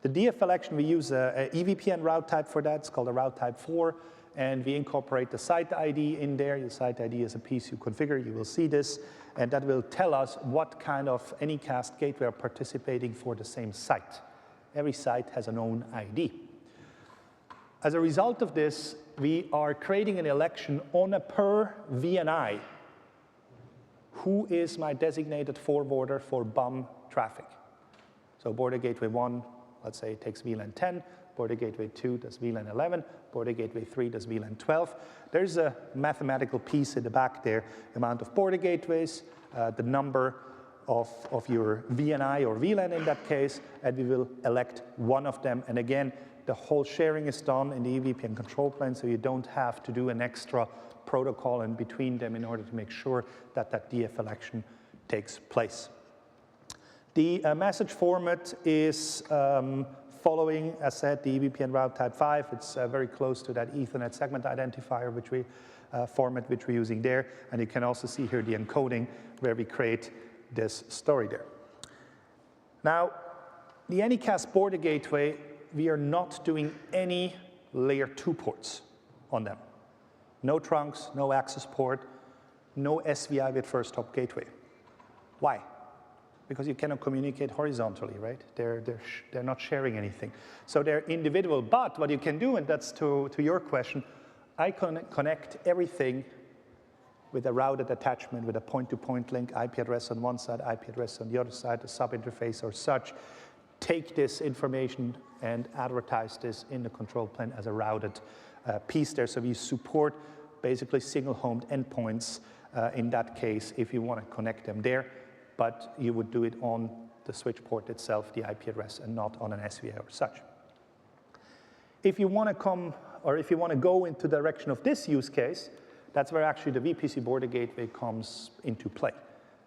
The DF election, we use a EVPN route type for that. It's called a route type 4, and we incorporate the site ID in there. The site ID is a piece you configure. You will see this, and that will tell us what kind of Anycast gateway are participating for the same site. Every site has an own ID. As a result of this, we are creating an election on a per VNI. Who is my designated forwarder for BUM traffic? So border gateway 1, let's say, takes VLAN 10. Border gateway 2 does VLAN 11. Border gateway 3 does VLAN 12. There's a mathematical piece in the back there, amount of border gateways, the number of your VNI or VLAN in that case, and we will elect one of them. And again, the whole sharing is done in the EVPN control plane, so you don't have to do an extra protocol in between them in order to make sure that that DF election takes place. The message format is following, as said, the EVPN route type 5. It's very close to that Ethernet segment identifier, which we format which we're using there. And you can also see here the encoding where we create this story there. Now, the Anycast border gateway, we are not doing any layer 2 ports on them. No trunks, no access port, no SVI with first hop gateway. Why? Because you cannot communicate horizontally, right? They're not sharing anything. So they're individual, but what you can do, and that's to your question, I connect everything with a routed attachment, with a point-to-point link, IP address on one side, IP address on the other side, a sub-interface or such. Take this information and advertise this in the control plane as a routed piece there. So we support basically single-homed endpoints in that case if you want to connect them there, but you would do it on the switch port itself, the IP address, and not on an SVI or such. If you want to come, or if you want to go into the direction of this use case, that's where actually the VPC border gateway comes into play.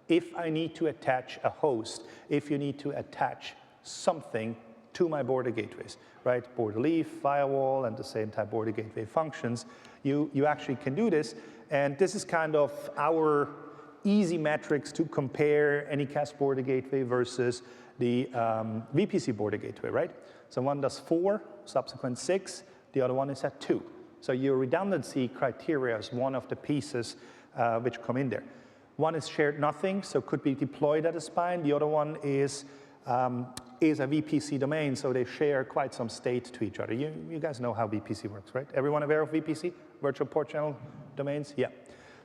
If I need to attach a host, if you need to attach something to my border gateways, right? Border leaf, firewall, and the same type border gateway functions, you actually can do this. And this is kind of our easy metrics to compare Anycast border gateway versus the VPC border gateway, right? So one does 4, subsequent 6, the other one is at 2. So your redundancy criteria is one of the pieces which come in there. One is shared nothing, so could be deployed at a spine. The other one is a VPC domain, so they share quite some state to each other. You guys know how VPC works, right? Everyone aware of VPC, virtual port channel domains? Yeah.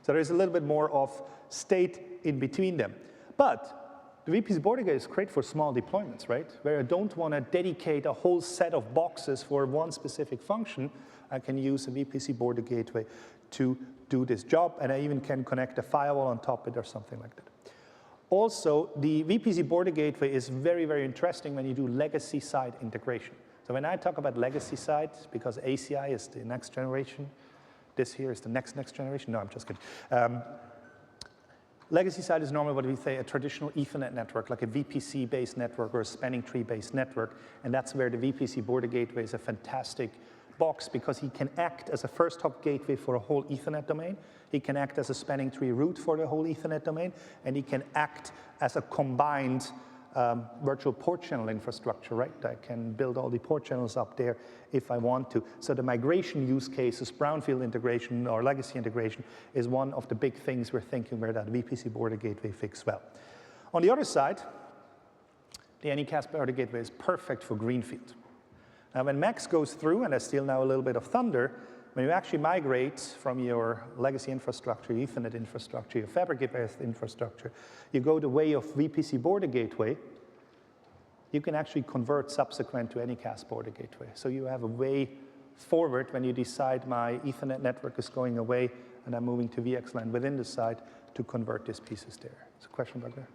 So there's a little bit more of state in between them. But the VPC border gateway is great for small deployments, right? Where I don't want to dedicate a whole set of boxes for one specific function, I can use a VPC border gateway to do this job, and I even can connect a firewall on top of it or something like that. Also, the VPC border gateway is very, very interesting when you do legacy side integration. So when I talk about legacy side, because ACI is the next generation, this here is the next generation. No, I'm just kidding. Legacy side is normally what we say a traditional Ethernet network, like a VPC-based network or a spanning tree-based network, and that's where the VPC border gateway is a fantastic box because he can act as a first hop gateway for a whole Ethernet domain. He can act as a spanning tree route for the whole Ethernet domain, and he can act as a combined virtual port channel infrastructure, right? I can build all the port channels up there if I want to. So the migration use cases, brownfield integration or legacy integration is one of the big things we're thinking where that VPC border gateway fits well. On the other side, the Anycast border gateway is perfect for greenfield. Now when Max goes through, and I steal now a little bit of thunder, when you actually migrate from your legacy infrastructure, Ethernet infrastructure, your fabric-based infrastructure, you go the way of VPC border gateway, you can actually convert subsequent to Anycast border gateway. So you have a way forward when you decide my Ethernet network is going away and I'm moving to VXLAN within the site to convert these pieces there. There's a question back there.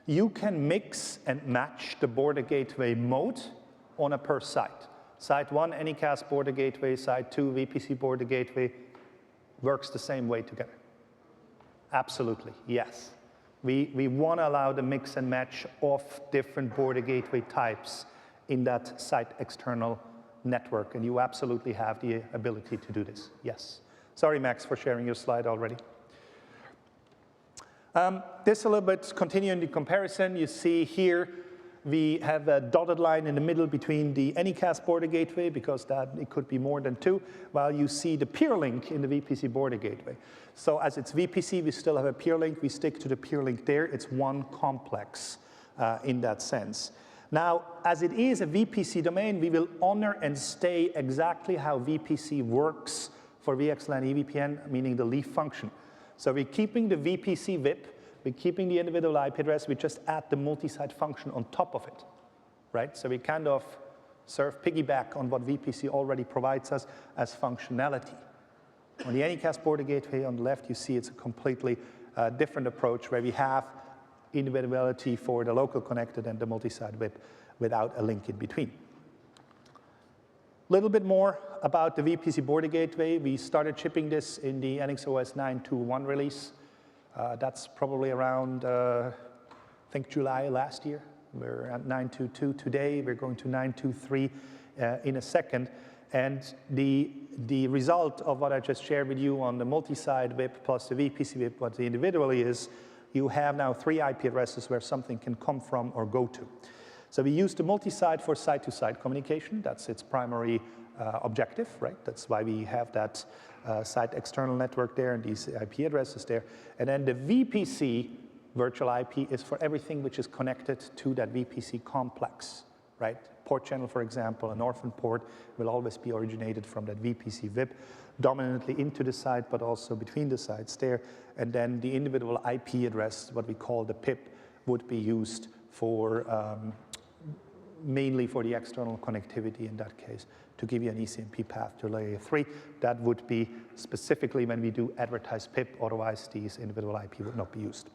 You can mix and match the border gateway mode on a per site. Site 1, Anycast border gateway, site 2, VPC border gateway, works the same way together. Absolutely, yes. We want to allow the mix and match of different border gateway types in that site external network, and you absolutely have the ability to do this, yes. Sorry, Max, for sharing your slide already. This a little bit continuing the comparison. You see here we have a dotted line in the middle between the Anycast border gateway because that it could be more than 2, while you see the peer link in the VPC border gateway. So as it's VPC, we still have a peer link. We stick to the peer link there. It's one complex in that sense. Now, as it is a VPC domain, we will honor and stay exactly how VPC works for VXLAN EVPN, meaning the leaf function. So we're keeping the VPC VIP, we're keeping the individual IP address, we just add the multi-site function on top of it, right? So we kind of serve piggyback on what VPC already provides us as functionality. On the Anycast border gateway on the left, you see it's a completely different approach where we have individuality for the local connected and the multi-site VIP without a link in between. A little bit more about the VPC border gateway. We started shipping this in the NXOS 9.2.1 release. That's probably around, I think, July last year. We're at 9.2.2 today. We're going to 9.2.3 in a second. And the result of what I just shared with you on the multi-site VIP plus the VPC VIP, what the individually is, you have now 3 IP addresses where something can come from or go to. So we use the multi-site for site-to-site communication. That's its primary objective, right? That's why we have that site external network there and these IP addresses there. And then the VPC virtual IP is for everything which is connected to that VPC complex, right? Port channel, for example, an orphan port will always be originated from that VPC VIP, dominantly into the site, but also between the sites there. And then the individual IP address, what we call the PIP, would be used for mainly for the external connectivity in that case, to give you an ECMP path to layer 3. That would be specifically when we do advertise PIP, otherwise these individual IP would not be used.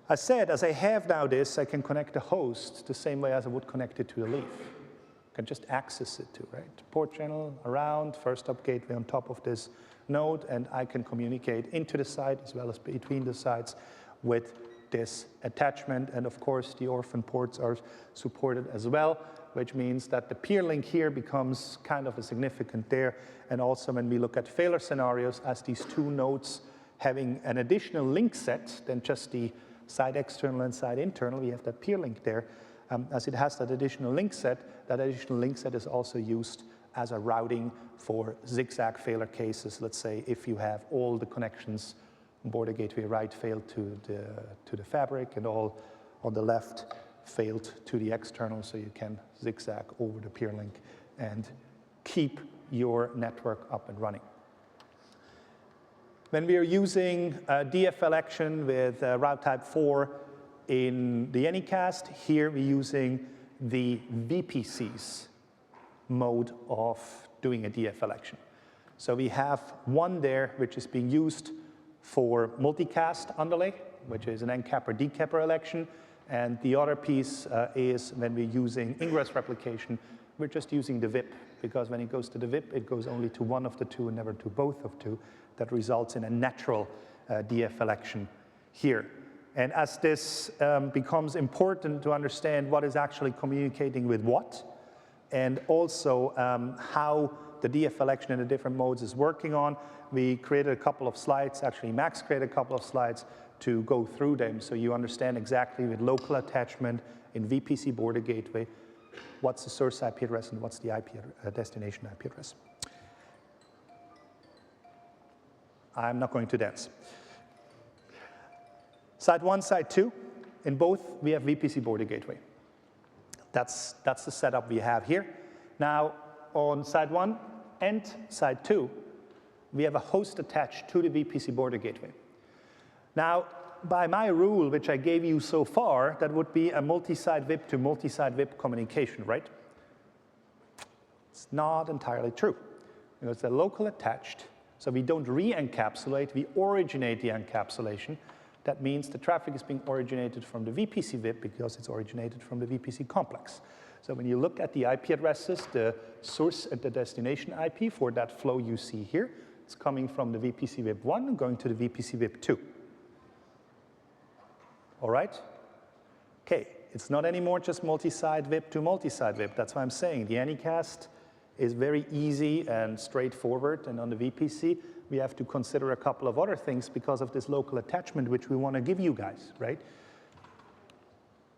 I said, as I have now this, I can connect the host the same way as I would connect it to the leaf. I can just access it to, right? Port channel around, first hop gateway on top of this node, and I can communicate into the site as well as between the sites with this attachment. And of course, the orphan ports are supported as well, which means that the peer link here becomes kind of a significant there. And also when we look at failure scenarios, as these two nodes having an additional link set than just the side external and side internal, we have that peer link there. As it has that additional link set, that additional link set is also used as a routing for zigzag failure cases. Let's say if you have all the connections on border gateway right failed to the fabric and all on the left failed to the external, so you can zigzag over the peer link and keep your network up and running. When we are using DFL action with route type 4 in the Anycast, here we're using the VPC's mode of doing a DFL action. So we have one there which is being used for multicast underlay, which is an encapper decapper election, and the other piece is when we're using ingress replication, we're just using the VIP, because when it goes to the VIP, it goes only to one of the two and never to both of two. That results in a natural DFL action here. And as this becomes important to understand what is actually communicating with what, and also how the DFL action in the different modes is working on, we created a couple of slides, actually Max created a couple of slides to go through them so you understand exactly with local attachment in VPC border gateway, what's the source IP address and what's the destination IP address. I'm not going to dance. Side 1, side 2, in both we have VPC border gateway. That's the setup we have here. Now on side 1 and side 2, we have a host attached to the VPC border gateway. Now, by my rule, which I gave you so far, that would be a multi-side VIP to multi-side VIP communication, right? It's not entirely true, because they're local attached, so we don't re-encapsulate, we originate the encapsulation. That means the traffic is being originated from the VPC VIP because it's originated from the VPC complex. So when you look at the IP addresses, the source and the destination IP for that flow you see here, it's coming from the VPC VIP 1 and going to the VPC VIP 2. All right? Okay, it's not anymore just multi-side VIP to multi-side VIP. That's why I'm saying the Anycast is very easy and straightforward, and on the VPC, we have to consider a couple of other things because of this local attachment which we want to give you guys, right?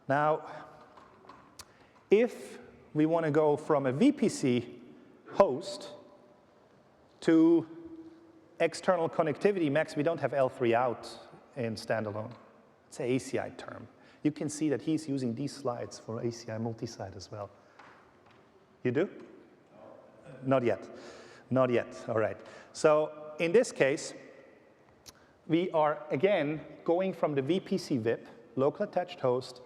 Now, if we want to go from a VPC host to external connectivity, Max, we don't have L3 out in standalone. It's an ACI term. You can see that he's using these slides for ACI multi-site as well. You do? Not yet. Not yet. All right. So in this case, we are, again, going from the VPC VIP, local attached host,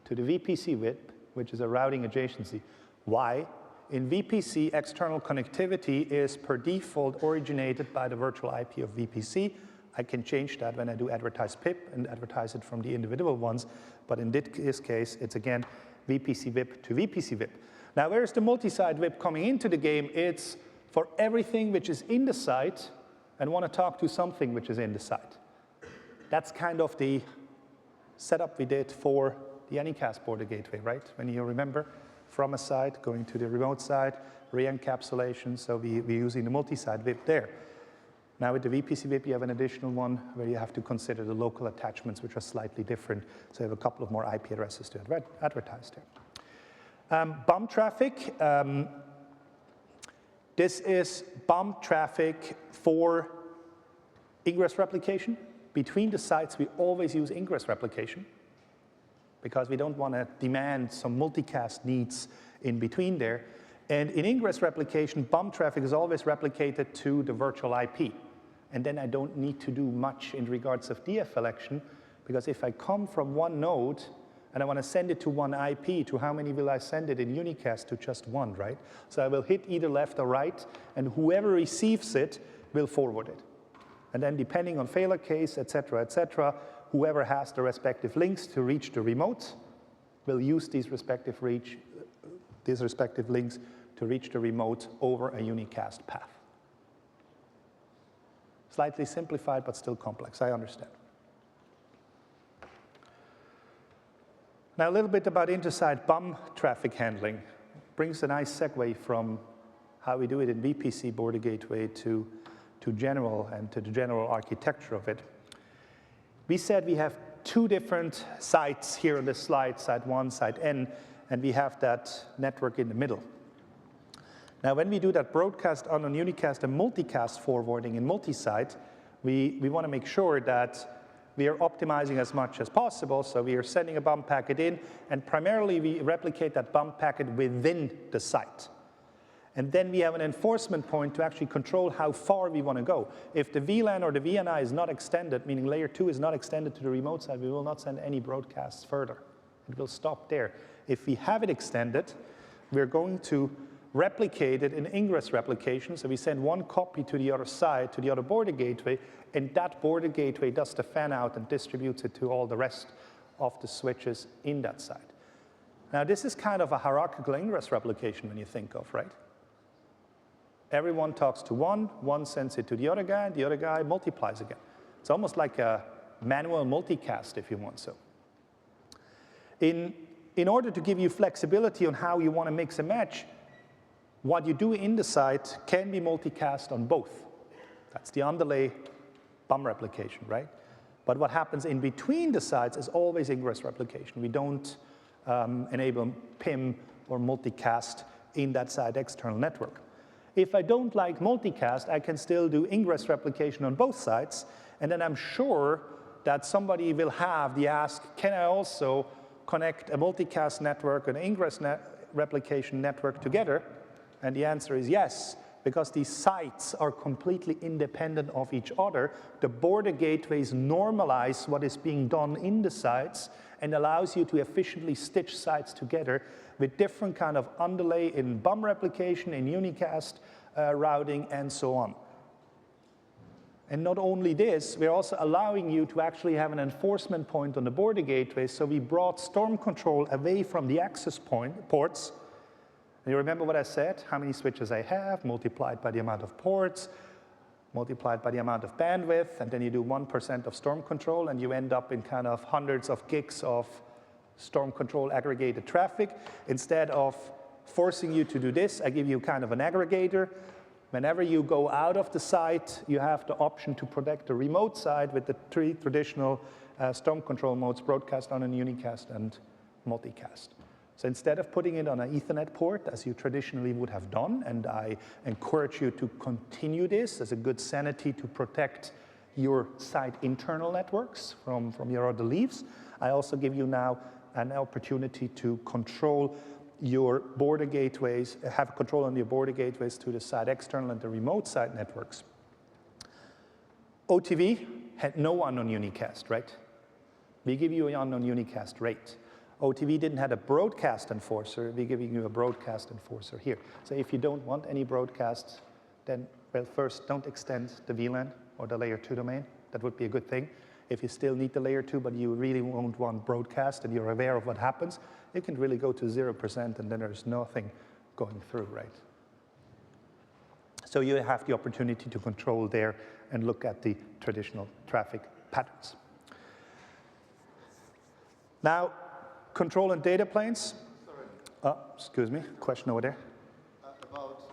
to the VPC VIP, which is a routing adjacency. Why? In VPC, external connectivity is per default originated by the virtual IP of VPC. I can change that when I do advertise PIP and advertise it from the individual ones. But in this case, it's again VPC VIP to VPC VIP. Now, where's the multi-site VIP coming into the game? It's for everything which is in the site and want to talk to something which is in the site. That's kind of the setup we did for the Anycast border gateway, right? When you remember, from a site going to the remote site, re-encapsulation, so we're using the multi-site VIP there. Now with the VPC VIP, you have an additional one where you have to consider the local attachments, which are slightly different. So you have a couple of more IP addresses to advertise there. Bump traffic. This is bump traffic for ingress replication. Between the sites, we always use ingress replication because we don't want to demand some multicast needs in between there. And in ingress replication, bump traffic is always replicated to the virtual IP. And then I don't need to do much in regards of DFL action, because if I come from one node and I want to send it to one IP, to how many will I send it in unicast? To just one, right? So I will hit either left or right, and whoever receives it will forward it. And then depending on failure case, et cetera, whoever has the respective links to reach the remote will use these respective links to reach the remote over a unicast path. Slightly simplified, but still complex, I understand. Now a little bit about intersite BUM traffic handling. Brings a nice segue from how we do it in VPC border gateway to general and to the general architecture of it. We said we have two different sites here on this slide, site 1, site N, and we have that network in the middle. Now when we do that broadcast, unknown unicast, and multicast forwarding in multi-site, we want to make sure that we are optimizing as much as possible, so we are sending a BUM packet in, and primarily we replicate that BUM packet within the site. And then we have an enforcement point to actually control how far we want to go. If the VLAN or the VNI is not extended, meaning layer 2 is not extended to the remote side, we will not send any broadcasts further. It will stop there. If we have it extended, we're going to replicate it in ingress replication. So we send one copy to the other side, to the other border gateway, and that border gateway does the fan out and distributes it to all the rest of the switches in that side. Now this is kind of a hierarchical ingress replication when you think of, right? Everyone talks to one sends it to the other guy multiplies again. It's almost like a manual multicast, if you want so. In order to give you flexibility on how you want to mix and match, what you do in the site can be multicast on both. That's the underlay BUM replication, right? But what happens in between the sites is always ingress replication. We don't enable PIM or multicast in that site external network. If I don't like multicast, I can still do ingress replication on both sides, and then I'm sure that somebody will have the ask, can I also connect a multicast network and ingress replication network together? And the answer is yes, because these sites are completely independent of each other. The border gateways normalize what is being done in the sites and allows you to efficiently stitch sites together with different kind of underlay in BUM replication, in unicast routing, and so on. And not only this, we're also allowing you to actually have an enforcement point on the border gateway, so we brought storm control away from the access ports. And you remember what I said, how many switches I have, multiplied by the amount of ports, multiplied by the amount of bandwidth, and then you do 1% of storm control, and you end up in kind of hundreds of gigs of storm control aggregated traffic. Instead of forcing you to do this, I give you kind of an aggregator. Whenever you go out of the site, you have the option to protect the remote side with the three traditional storm control modes, broadcast, unknown unicast, and multicast. So instead of putting it on an Ethernet port, as you traditionally would have done, and I encourage you to continue this as a good sanity to protect your site internal networks from your other leaves, I also give you now an opportunity to control your border gateways, have control on your border gateways to the site external and the remote site networks. OTV had no unknown unicast, right? We give you an unknown unicast rate. OTV didn't have a broadcast enforcer, we're giving you a broadcast enforcer here. So if you don't want any broadcasts, then, well, first, don't extend the VLAN or the layer 2 domain. That would be a good thing. If you still need the layer 2, but you really won't want broadcast and you're aware of what happens, you can really go to 0% and then there's nothing going through, right? So you have the opportunity to control there and look at the traditional traffic patterns. Now, control and data planes. Sorry. Excuse me, question over there. About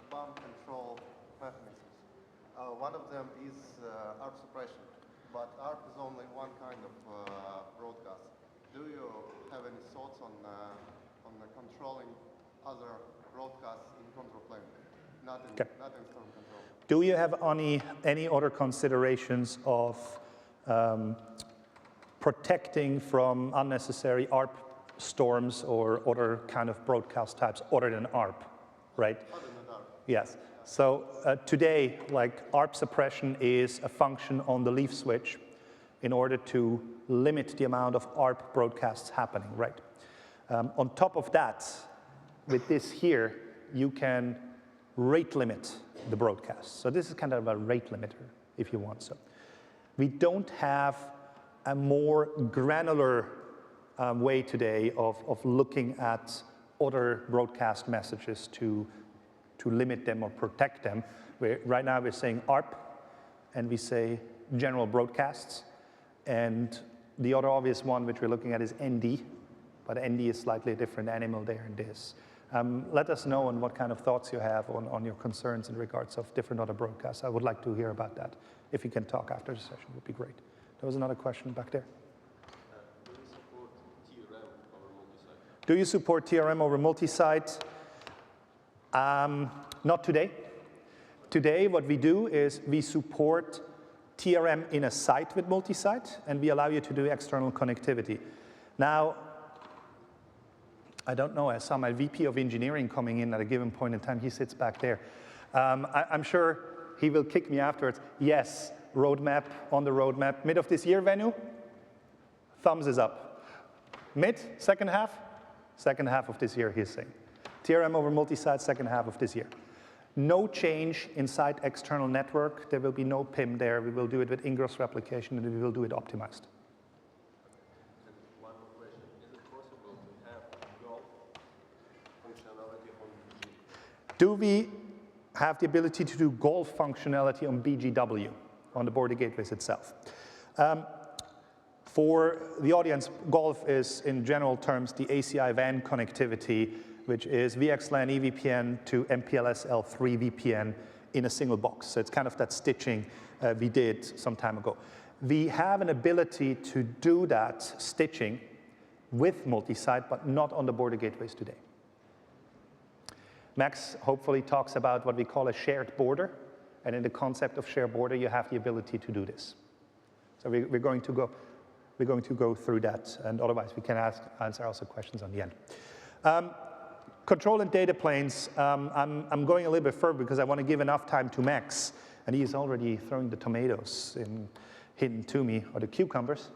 BUM control mechanisms. One of them is ARP suppression, but ARP is only one kind of broadcast. Do you have any thoughts on controlling other broadcasts in control plane, not in storm control? Do you have any other considerations of protecting from unnecessary ARP storms or other kind of broadcast types other than ARP, right? Other than ARP. Yes. So today, like ARP suppression is a function on the leaf switch in order to limit the amount of ARP broadcasts happening, right? On top of that, with this here, you can rate limit the broadcast. So this is kind of a rate limiter, if you want so. We don't have a more granular way today of looking at other broadcast messages to limit them or protect them. Right now we're saying ARP, and we say general broadcasts, and the other obvious one which we're looking at is ND, but ND is slightly a different animal there in this. Let us know on what kind of thoughts you have on your concerns in regards of different other broadcasts. I would like to hear about that. If you can talk after the session, it would be great. There was another question back there. Do you support TRM over multi-site? Not today. Today, what we do is we support TRM in a site with multi-site, and we allow you to do external connectivity. Now, I don't know, I saw my VP of engineering coming in at a given point in time. He sits back there. I'm sure he will kick me afterwards. Yes, roadmap, on the roadmap. Mid of this year, Venu? Thumbs is up. Mid, second half? Second half of this year, he's saying. TRM over multi-site, second half of this year. No change inside external network. There will be no PIM there. We will do it with ingress replication, and we will do it optimized. Do we have the ability to do golf functionality on BGW, on the border gateways itself? For the audience, golf is, in general terms, the ACI WAN connectivity, which is VXLAN EVPN to MPLS L3 VPN in a single box. So it's kind of that stitching we did some time ago. We have an ability to do that stitching with multi-site, but not on the border gateways today. Max hopefully talks about what we call a shared border, and in the concept of shared border, you have the ability to do this. So we're going to go through that, and otherwise we can answer also questions on the end. Control and data planes, I'm going a little bit further because I want to give enough time to Max, and he's already throwing the tomatoes hidden to me, or the cucumbers.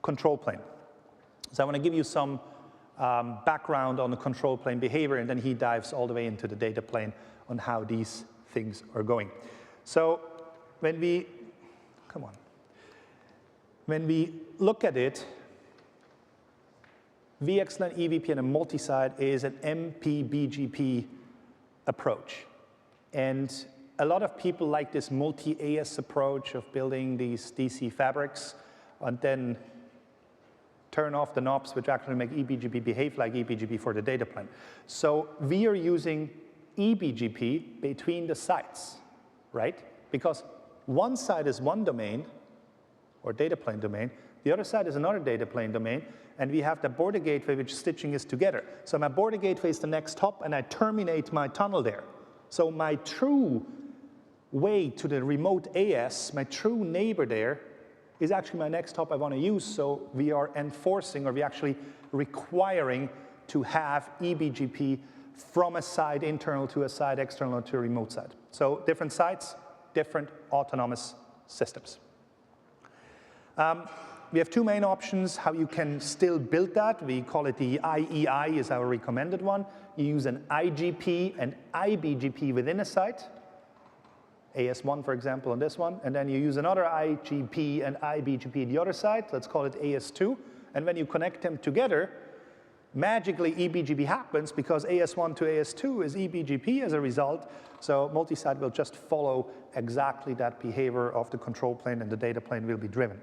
Control plane. So I want to give you some background on the control plane behavior, and then he dives all the way into the data plane on how these things are going. So when we look at it, VXLAN EVPN and multi-site is an MP-BGP approach. And a lot of people like this multi-AS approach of building these DC fabrics and then turn off the knobs which actually make eBGP behave like eBGP for the data plane. So we are using eBGP between the sites, right? Because one side is one domain, or data plane domain, the other side is another data plane domain, and we have the border gateway which stitching is together. So my border gateway is the next hop, and I terminate my tunnel there. So my true way to the remote AS, my true neighbor there, is actually my next hop I want to use. So we are enforcing, or we actually requiring to have eBGP from a side internal to a side external to a remote side. So different sites, different autonomous systems. We have two main options how you can still build that. We call it the IEI is our recommended one. You use an IGP and IBGP within a site, AS1 for example on this one, and then you use another IGP and IBGP on the other side, let's call it AS2, and when you connect them together, magically eBGP happens because AS1 to AS2 is eBGP as a result, so multi-site will just follow exactly that behavior of the control plane, and the data plane will be driven.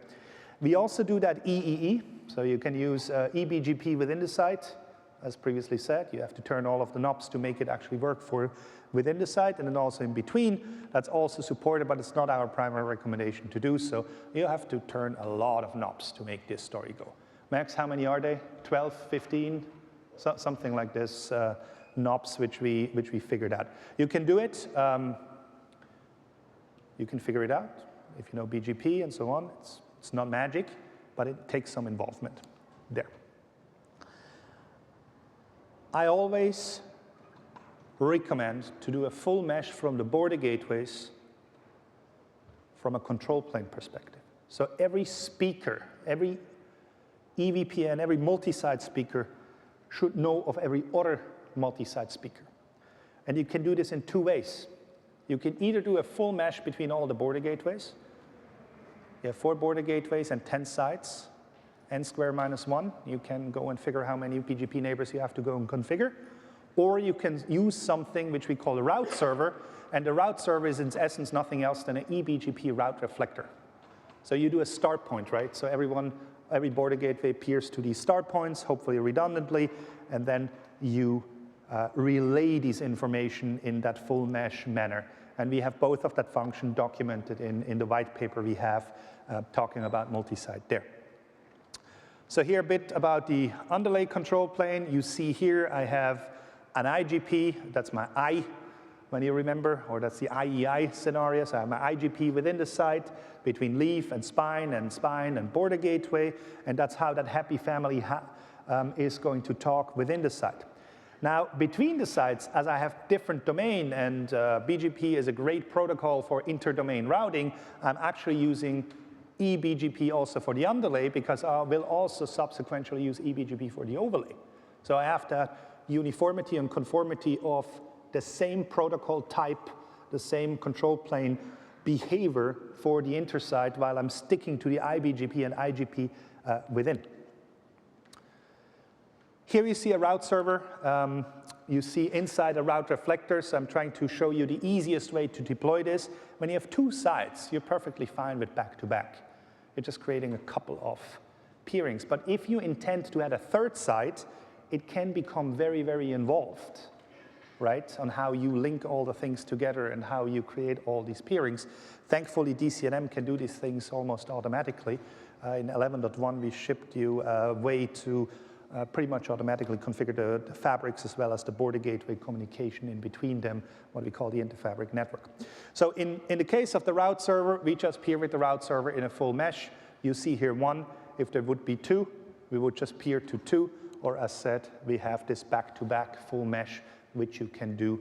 We also do that EEE, so you can use eBGP within the site. As previously said, you have to turn all of the knobs to make it actually work for within the site, and then also in between. That's also supported, but it's not our primary recommendation to do so. You have to turn a lot of knobs to make this story go. Max, how many are they? 12, 15, something like this, knobs which we figured out. You can do it. You can figure it out if you know BGP and so on. It's not magic, but it takes some involvement there. I always recommend to do a full mesh from the border gateways from a control plane perspective. So every speaker, every EVPN, every multi-site speaker should know of every other multi-site speaker. And you can do this in two ways. You can either do a full mesh between all the border gateways. You have 4 border gateways and 10 sites, n squared minus 1. You can go and figure how many BGP neighbors you have to go and configure. Or you can use something which we call a route server, and the route server is in essence nothing else than an eBGP route reflector. So you do a start point, right? So everyone Every border gateway peers to these start points, hopefully redundantly, and then you relay this information in that full mesh manner. And we have both of that function documented in the white paper we have talking about multi-site there. So here a bit about the underlay control plane. You see here I have an IGP, that's my I, when you remember, or that's the IEI scenario. So I have my IGP within the site, between leaf and spine and border gateway, and that's how that happy family is going to talk within the site. Now, between the sites, as I have different domain, and BGP is a great protocol for inter-domain routing, I'm actually using eBGP also for the underlay, because I will also subsequently use eBGP for the overlay. So I have that uniformity and conformity of the same protocol type, the same control plane behavior for the intersite, while I'm sticking to the iBGP and IGP within. Here you see a route server. You see inside a route reflector, so I'm trying to show you the easiest way to deploy this. When you have two sites, you're perfectly fine with back-to-back. You're just creating a couple of peerings. But if you intend to add a third site, it can become very, very involved, right, on how you link all the things together and how you create all these peerings. Thankfully, DCNM can do these things almost automatically. In 11.1, we shipped you a way to pretty much automatically configure the fabrics as well as the border gateway communication in between them, what we call the interfabric network. So in the case of the route server, we just peer with the route server in a full mesh. You see here one. If there would be two, we would just peer to two. Or as said, we have this back-to-back full mesh, which you can do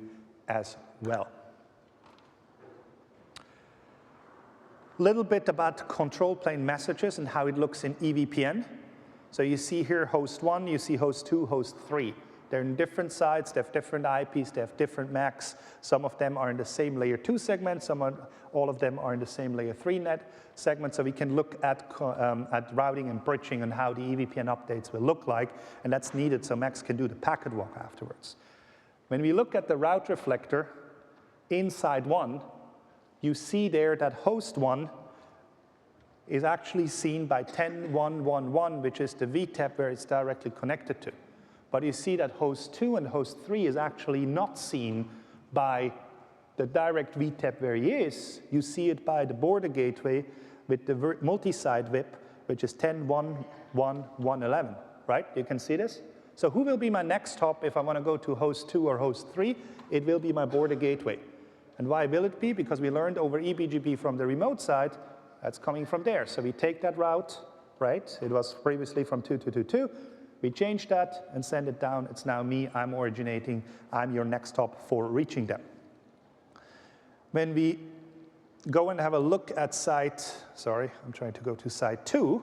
as well. Little bit about control plane messages and how it looks in EVPN. So you see here host 1, you see host 2, host 3. They're in different sites, they have different IPs, they have different MACs. Some of them are in the same layer 2 segment, all of them are in the same layer 3 net segment. So we can look at routing and bridging and how the EVPN updates will look like, and that's needed so MACs can do the packet walk afterwards. When we look at the route reflector inside one, you see there that host 1 is actually seen by 10.1.1.1, which is the VTAP where it's directly connected to. But you see that host 2 and host 3 is actually not seen by the direct VTAP where he is. You see it by the border gateway with the multi-site VIP, which is 10.1.1.1.11, right? You can see this? So who will be my next hop if I want to go to host 2 or host 3? It will be my border gateway. And why will it be? Because we learned over eBGP from the remote side, that's coming from there. So we take that route, right? It was previously from 2.2.2.2. We change that and send it down. It's now me, I'm originating. I'm your next hop for reaching them. When we go and have a look at site, sorry, I'm trying to go to site 2,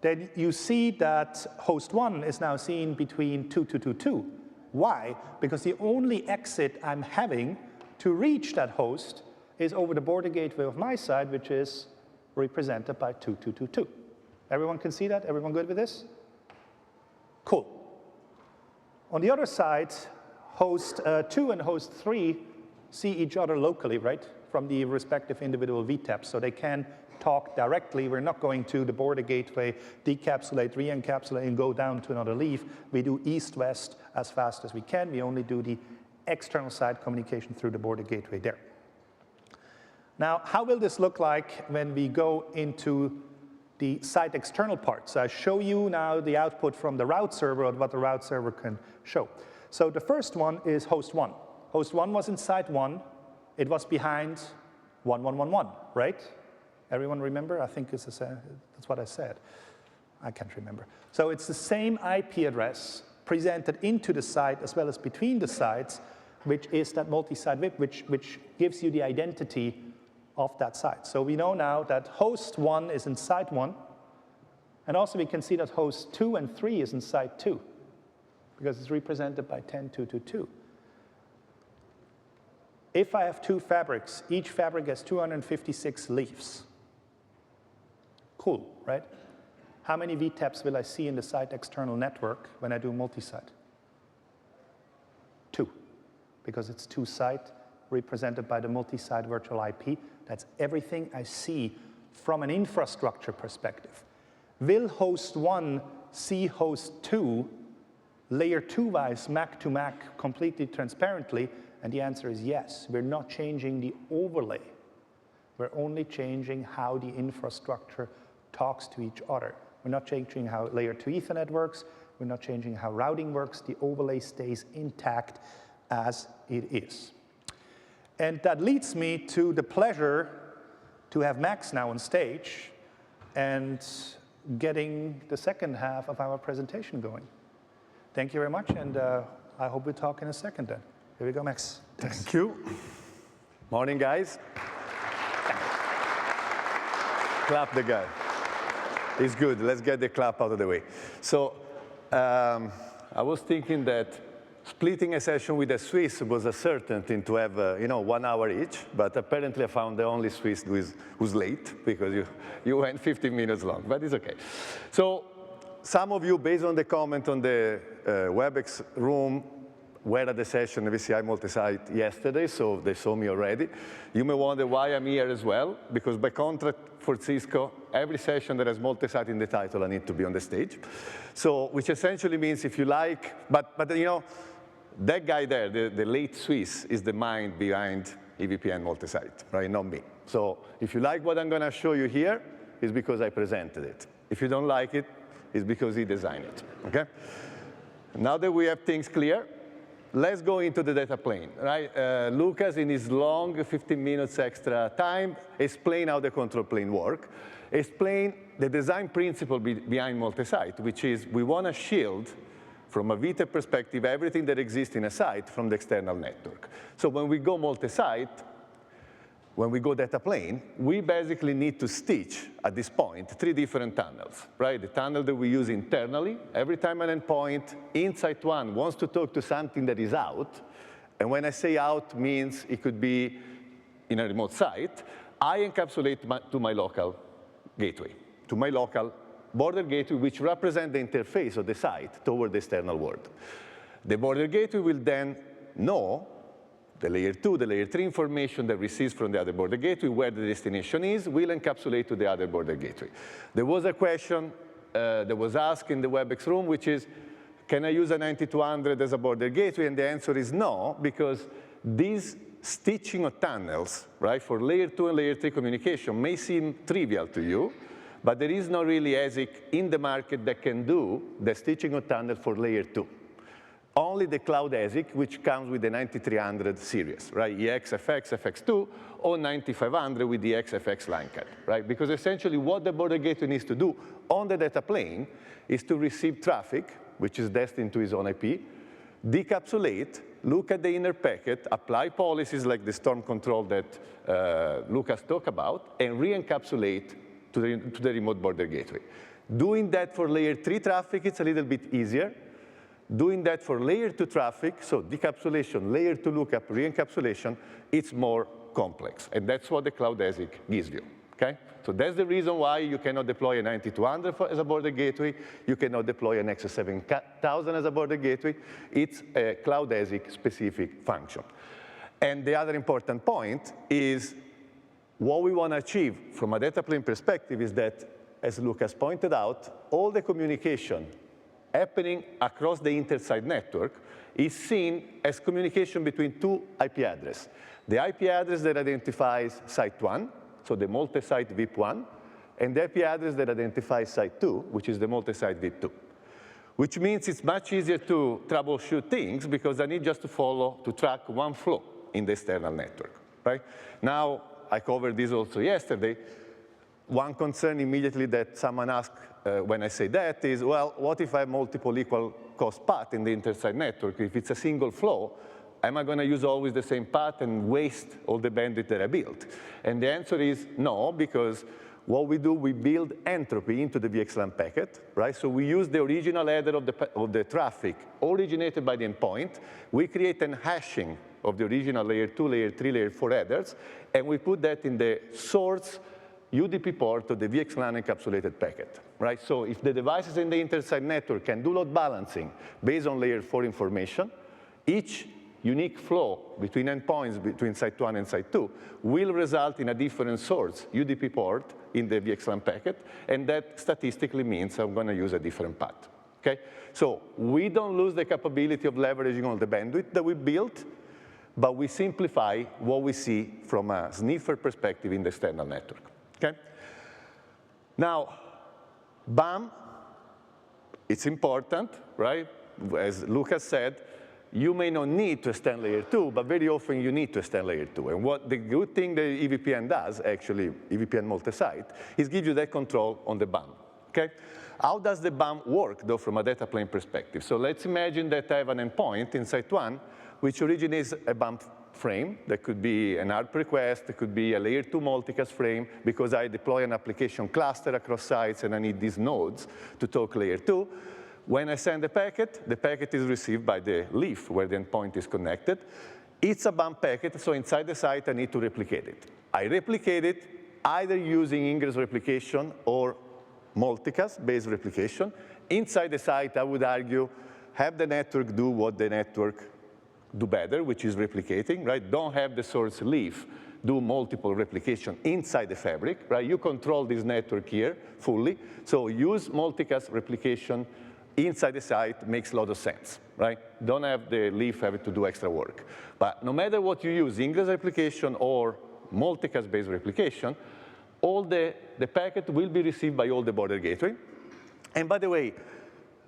then you see that host 1 is now seen between 2.2.2.2. Why? Because the only exit I'm having to reach that host is over the border gateway of my side, which is represented by 2.2.2.2. Everyone can see that? Everyone good with this? Cool. On the other side, host 2 and host 3 see each other locally, right, from the respective individual VTAPs, so they can talk directly. We're not going to the border gateway, decapsulate, re-encapsulate, and go down to another leaf. We do east-west as fast as we can. We only do the external side communication through the border gateway there. Now, how will this look like when we go into the site external part? So I show you now the output from the route server of what the route server can show. So the first one is host 1. Host 1 was in site 1. It was behind 1.1.1.1, right? Everyone remember? I think that's what I said. I can't remember. So it's the same IP address presented into the site as well as between the sites, which is that multi-site VIP, which gives you the identity of that site. So we know now that host 1 is in site 1, and also we can see that host 2 and 3 is in site 2, because it's represented by 10.2.2.2. If I have two fabrics, each fabric has 256 leaves. Cool, right? How many VTAPs will I see in the site external network when I do multi-site? 2, because it's two site represented by the multi-site virtual IP. That's everything I see from an infrastructure perspective. Will host 1 see host 2 layer 2-wise, MAC to MAC, completely transparently? And the answer is yes. We're not changing the overlay. We're only changing how the infrastructure talks to each other. We're not changing how layer 2 Ethernet works. We're not changing how routing works. The overlay stays intact as it is. And that leads me to the pleasure to have Max now on stage and getting the second half of our presentation going. Thank you very much, and I hope we talk in a second then. Here we go, Max. Thank you. Morning, guys. Clap the guy. It's good. Let's get the clap out of the way. So I was thinking that splitting a session with a Swiss was a certain thing to have, 1 hour each. But apparently, I found the only Swiss who's late because you went 15 minutes long. But it's OK. So some of you, based on the comment on the WebEx room, were at the session VCI multi-site yesterday, so they saw me already. You may wonder why I'm here as well, because by contract for Cisco, every session that has multi-site in the title, I need to be on the stage. So, which essentially means if you like, but that guy there, the late Swiss, is the mind behind EVPN multi-site, right? Not me. So if you like what I'm going to show you here, it's because I presented it. If you don't like it, it's because he designed it, OK? Now that we have things clear, let's go into the data plane, right? Lucas, in his long 15 minutes extra time, explained how the control plane works, explained the design principle behind multi-site, which is we want to shield, from a VTEP perspective, everything that exists in a site from the external network. So when we go multi-site, when we go data plane, we basically need to stitch, at this point, 3 different tunnels, right? The tunnel that we use internally. Every time an endpoint inside one wants to talk to something that is out, and when I say out means it could be in a remote site, I encapsulate to my local gateway, to my local border gateway, which represents the interface of the site toward the external world. The border gateway will then know the layer 2, the layer 3 information that receives from the other border gateway, where the destination is, will encapsulate to the other border gateway. There was a question that was asked in the WebEx room, which is, can I use a 9200 as a border gateway? And the answer is no, because these stitching of tunnels, right, for layer 2 and layer 3 communication may seem trivial to you, but there is not really ASIC in the market that can do the stitching of tunnels for layer 2. Only the cloud ASIC, which comes with the 9300 series, right? EXFX, FX2, or 9500 with the XFX line card, right? Because essentially what the border gateway needs to do on the data plane is to receive traffic, which is destined to its own IP, decapsulate, look at the inner packet, apply policies like the storm control that Lucas talked about, and re-encapsulate to the remote border gateway. Doing that for layer 3 traffic, it's a little bit easier. Doing that for layer 2 traffic, so decapsulation, layer 2 lookup, re-encapsulation, it's more complex. And that's what the cloud ASIC gives you, OK? So that's the reason why you cannot deploy a 9200 as a border gateway. You cannot deploy an XS7000 as a border gateway. It's a cloud ASIC specific function. And the other important point is what we want to achieve from a data plane perspective is that, as Lucas pointed out, all the communication happening across the intersite network is seen as communication between 2 IP addresses. The IP address that identifies site 1, so the multi-site VIP1, and the IP address that identifies site 2, which is the multi-site VIP2. Which means it's much easier to troubleshoot things because I need just to track one flow in the external network, right? Now, I covered this also yesterday. One concern immediately that someone asked when I say that is, well, what if I have multiple equal cost paths in the intersite network? If it's a single flow, am I going to use always the same path and waste all the bandwidth that I built? And the answer is no, because what we do, we build entropy into the VXLAN packet, right? So we use the original header of the traffic originated by the endpoint. We create an hashing of the original layer 2, layer 3, layer 4 headers, and we put that in the source UDP port of the VXLAN encapsulated packet, right? So if the devices in the intersite network can do load balancing based on layer 4 information, each unique flow between endpoints between site 1 and site 2 will result in a different source, UDP port, in the VXLAN packet, and that statistically means I'm going to use a different path. Okay? So we don't lose the capability of leveraging all the bandwidth that we built, but we simplify what we see from a sniffer perspective in the external network. Okay? Now, BAM, it's important, right? As Lucas said, you may not need to extend layer 2, but very often you need to extend layer 2. And what the good thing the EVPN does, actually, EVPN multi-site, is give you that control on the BAM, okay? How does the BAM work, though, from a data plane perspective? So let's imagine that I have an endpoint in site 1, which originates a BAM frame. That could be an ARP request. It could be a layer 2 multicast frame, because I deploy an application cluster across sites, and I need these nodes to talk layer 2. When I send the packet is received by the leaf where the endpoint is connected. It's a BAM packet, so inside the site I need to replicate it. I replicate it either using ingress replication or multicast-based replication. Inside the site, I would argue, have the network do what the network do better, which is replicating, right? Don't have the source leaf do multiple replication inside the fabric, right? You control this network here fully, so use multicast replication inside the site makes a lot of sense, right? Don't have the leaf have to do extra work. But no matter what you use, ingress replication or multicast-based replication, all the packet will be received by all the border gateway. And by the way,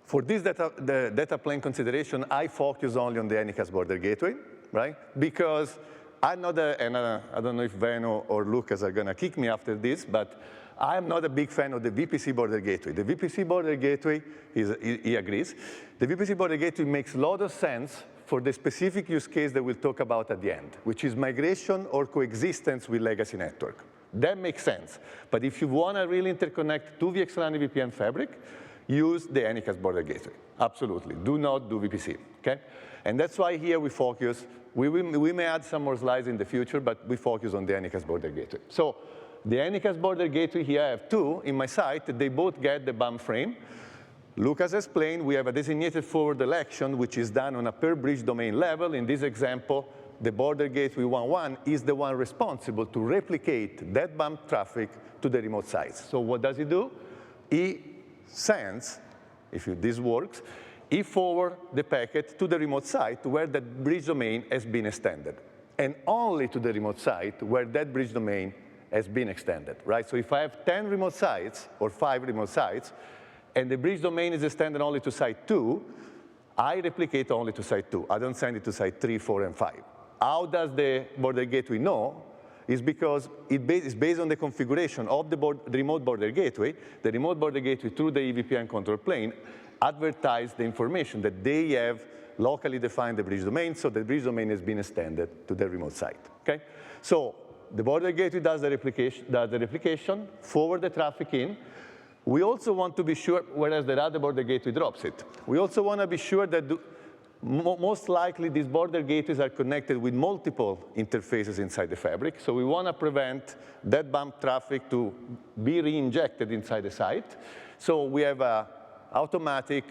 for this the data plane consideration, I focus only on the Anycast border gateway, right? Because I'm not and I don't know if Veno or Lucas are going to kick me after this, but I'm not a big fan of the VPC border gateway. The VPC border gateway, he agrees. The VPC border gateway makes a lot of sense for the specific use case that we'll talk about at the end, which is migration or coexistence with legacy network. That makes sense. But if you want to really interconnect to VXLAN EVPN fabric, use the Anycast border gateway. Absolutely. Do not do VPC. Okay? And that's why here we focus. We may add some more slides in the future, but we focus on the Anycast border gateway. So the Anycast border gateway here, I have two in my site. They both get the BAM frame. Lucas explained we have a designated forward election, which is done on a per bridge domain level. In this example, the border gateway 1.1 is the one responsible to replicate that BAM traffic to the remote sites. So what does he do? He sends, if this works, he forwards the packet to the remote site where that bridge domain has been extended, and only to the remote site where that bridge domain has been extended, right? So if I have 10 remote sites or 5 remote sites, and the bridge domain is extended only to site 2, I replicate only to site 2. I don't send it to site 3, 4, and 5. How does the border gateway know? Is because it's based on the configuration of the remote border gateway. The remote border gateway, through the EVPN control plane, advertise the information that they have locally defined the bridge domain, so the bridge domain has been extended to the remote site, okay? So the border gateway does the replication, forward the traffic in. We also want to be sure, whereas the other border gateway drops it. We also want to be sure that most likely these border gateways are connected with multiple interfaces inside the fabric. So we want to prevent that BAM traffic to be re-injected inside the site. So we have a automatic,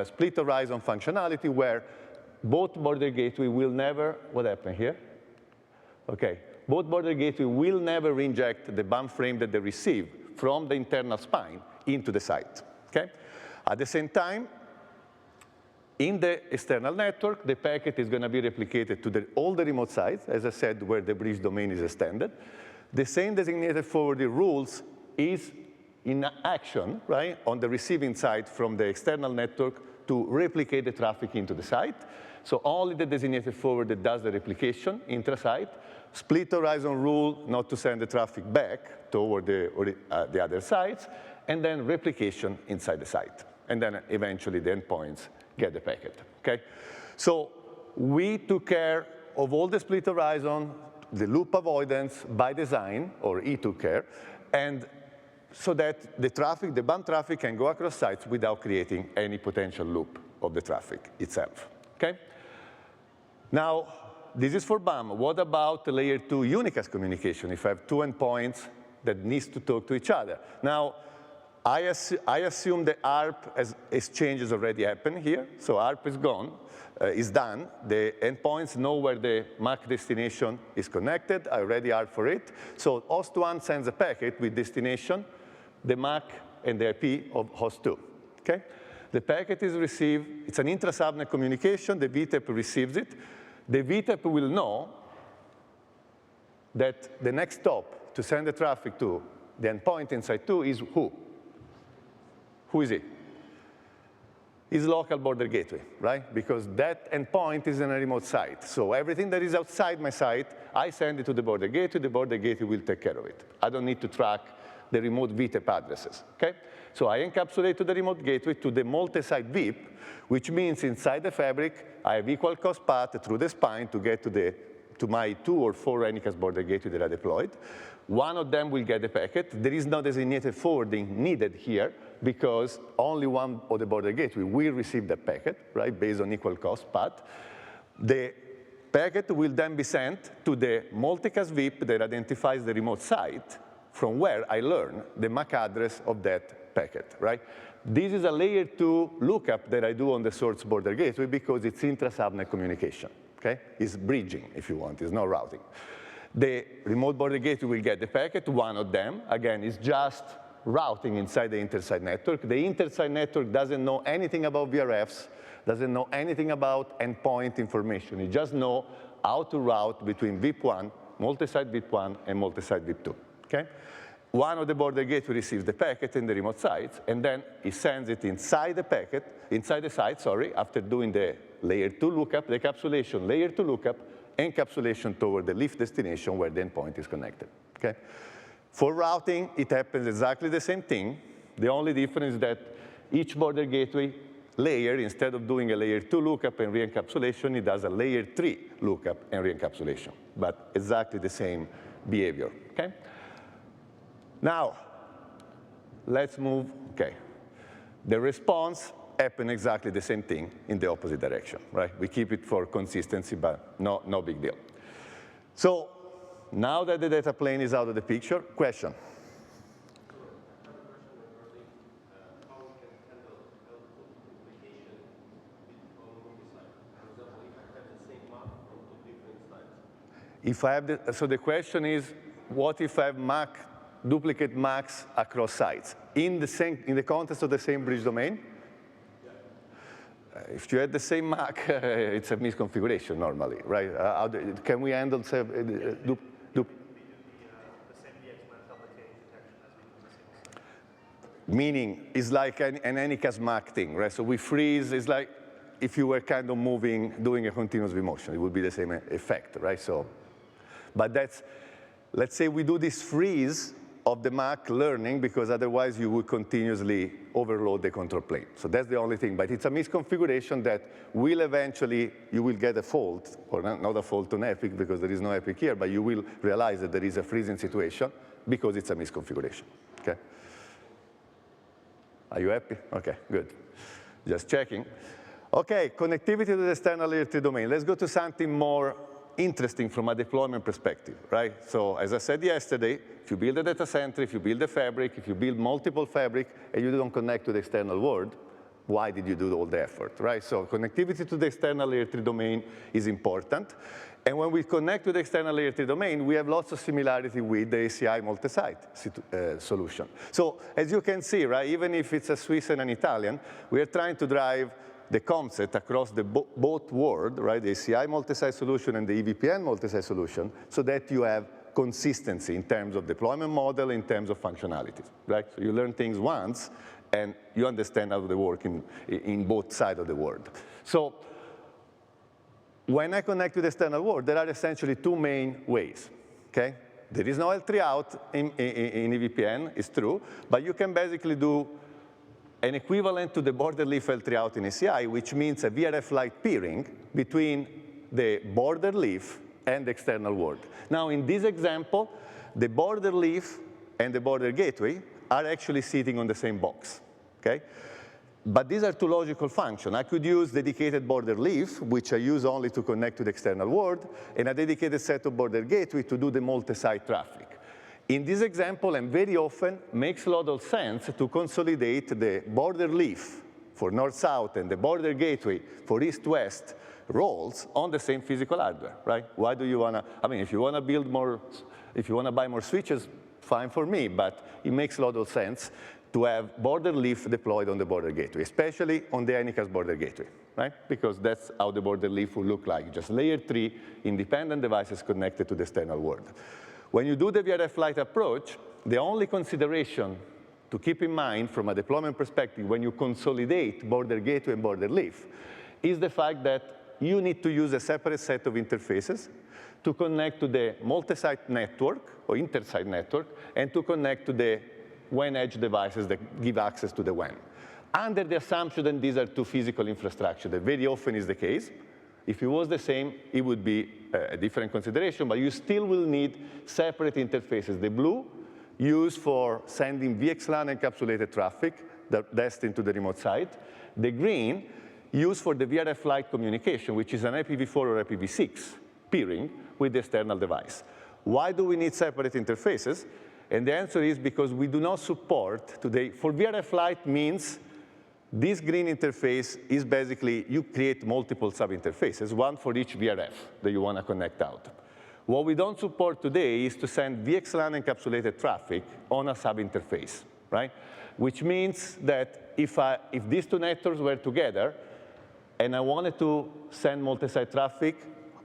split horizon functionality where both border gateway will never, what happened here? Okay. Both border gateway will never reinject the BAM frame that they receive from the internal spine into the site, okay? At the same time, in the external network, the packet is going to be replicated to all the remote sites, as I said, where the bridge domain is extended. The same designated forwarding rules is in action, right, on the receiving side from the external network to replicate the traffic into the site. So only the designated forwarder does the replication intra-site. Split horizon rule, not to send the traffic back toward the other sites, and then replication inside the site. And then eventually the endpoints get the packet, okay? So we took care of all the split horizon, the loop avoidance by design, or he took care, and so that the traffic, the BAM traffic can go across sites without creating any potential loop of the traffic itself, okay? Now, this is for BAM. What about the layer 2 unicast communication if I have 2 endpoints that needs to talk to each other? Now, I assume the ARP exchange has already happened here. So ARP is gone, is done. The endpoints know where the MAC destination is connected. I already ARP for it. So host 1 sends a packet with destination, the MAC, and the IP of host 2. Okay? The packet is received. It's an intra-subnet communication. The VTEP receives it. The VTEP will know that the next stop to send the traffic to the endpoint inside 2 is who? Who is it? Is local border gateway, right? Because that endpoint is in a remote site. So everything that is outside my site, I send it to the border gateway will take care of it. I don't need to track the remote VTEP addresses, okay? So I encapsulate to the remote gateway to the multi-site VIP, which means inside the fabric, I have equal cost path through the spine to get to my 2 or 4 Anycast border gateway that I deployed. One of them will get the packet. There is no designated forwarding needed here because only one of the border gateway will receive the packet, right, based on equal cost path. The packet will then be sent to the multicast VIP that identifies the remote site from where I learn the MAC address of that packet, right? This is a layer 2 lookup that I do on the source border gateway because it's intra-subnet communication, okay? It's bridging, if you want, it's not routing. The remote border gateway will get the packet, one of them. Again, is just routing inside the intersite network. The intersite network doesn't know anything about VRFs, doesn't know anything about endpoint information. It just knows how to route between VIP1, multi-site VIP1, and multi-site VIP2, okay? One of the border gateway receives the packet in the remote sites, and then it sends it inside the packet, inside the site, sorry, after doing the layer 2 lookup, the encapsulation layer 2 lookup, encapsulation toward the leaf destination where the endpoint is connected, okay? For routing, it happens exactly the same thing. The only difference is that each border gateway layer, instead of doing a layer 2 lookup and re-encapsulation, it does a layer 3 lookup and re-encapsulation, but exactly the same behavior, okay? Now, let's move, okay. The response happen exactly the same thing in the opposite direction, right? We keep it for consistency, but no big deal. So now that the data plane is out of the picture, question? If I have the, so the question is, what if I have duplicate MACs across sites in the context of the same bridge domain? If you had the same MAC, it's a misconfiguration normally, right? Can we handle the same VXLAN duplicating detection as we do. Meaning, it's like an Anycast MAC thing, right? So we freeze. It's like if you were kind of doing a continuous vMotion, it would be the same effect, right? So, but let's say we do this freeze of the MAC learning, because otherwise you would continuously overload the control plane. So that's the only thing. But it's a misconfiguration that will eventually, you will get a fault, or not a fault on Epic, because there is no Epic here, but you will realize that there is a freezing situation because it's a misconfiguration, okay? Are you happy? Okay, good. Just checking. Okay, connectivity to the external layer 3 domain. Let's go to something more interesting from a deployment perspective, right? So as I said yesterday, if you build a data center, if you build a fabric, if you build multiple fabric, and you don't connect to the external world, why did you do all the effort, right? So connectivity to the external layer 3 domain is important. And when we connect to the external layer 3 domain, we have lots of similarity with the ACI multi-site solution. So as you can see, right, even if it's a Swiss and an Italian, we are trying to drive the concept across the both world, right, the ACI multi-site solution and the EVPN multi-site solution, so that you have consistency in terms of deployment model, in terms of functionalities, right? So you learn things once, and you understand how they work in both sides of the world. So when I connect to the external world, there are essentially two main ways, okay? There is no L3 out in EVPN, it's true, but you can basically do an equivalent to the border leaf L3 out in ACI, which means a VRF-like peering between the border leaf and the external world. Now, in this example, the border leaf and the border gateway are actually sitting on the same box, okay? But these are two logical functions. I could use dedicated border leaf, which I use only to connect to the external world, and a dedicated set of border gateway to do the multi-site traffic. In this example, and very often, makes a lot of sense to consolidate the border leaf for north-south and the border gateway for east-west roles on the same physical hardware, right? Why do you want to, I mean, if you want to build more, if you want to buy more switches, fine for me, but it makes a lot of sense to have border leaf deployed on the border gateway, especially on the Anycast border gateway, right? Because that's how the border leaf will look like, just layer 3 independent devices connected to the external world. When you do the VRF Lite approach, the only consideration to keep in mind from a deployment perspective when you consolidate border gateway and border leaf is the fact that you need to use a separate set of interfaces to connect to the multi-site network or inter-site network and to connect to the WAN edge devices that give access to the WAN. Under the assumption that these are two physical infrastructure, that very often is the case. If it was the same, it would be a different consideration, but you still will need separate interfaces. The blue, used for sending VXLAN encapsulated traffic destined to the remote site. The green, used for the VRF Lite communication, which is an IPv4 or IPv6 peering with the external device. Why do we need separate interfaces? And the answer is because we do not support today, for VRF Lite means this green interface is basically, you create multiple sub-interfaces, one for each VRF that you want to connect out. What we don't support today is to send VXLAN encapsulated traffic on a sub-interface, right? Which means that if these two networks were together and I wanted to send multi-site traffic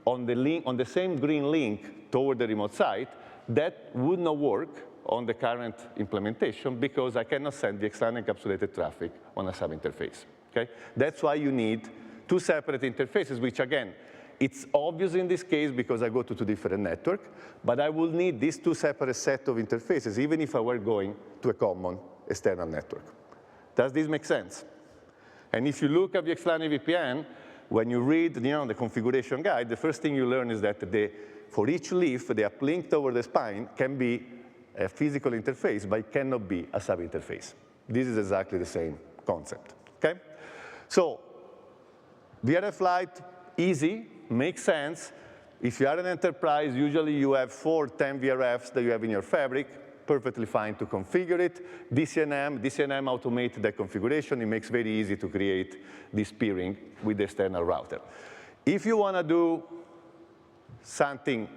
on the same green link toward the remote site, that would not work on the current implementation because I cannot send VXLAN encapsulated traffic on a sub-interface, okay? That's why you need two separate interfaces, which again, it's obvious in this case because I go to two different networks, but I will need these two separate set of interfaces even if I were going to a common external network. Does this make sense? And if you look at VXLAN EVPN, when you read the configuration guide, the first thing you learn is that for each leaf, the uplink toward the spine can be a physical interface, but it cannot be a sub-interface. This is exactly the same concept, okay? So VRF Lite, easy, makes sense. If you are an enterprise, usually you have 4, 10 VRFs that you have in your fabric, perfectly fine to configure it. DCNM automates the configuration. It makes very easy to create this peering with the external router. If you want to do something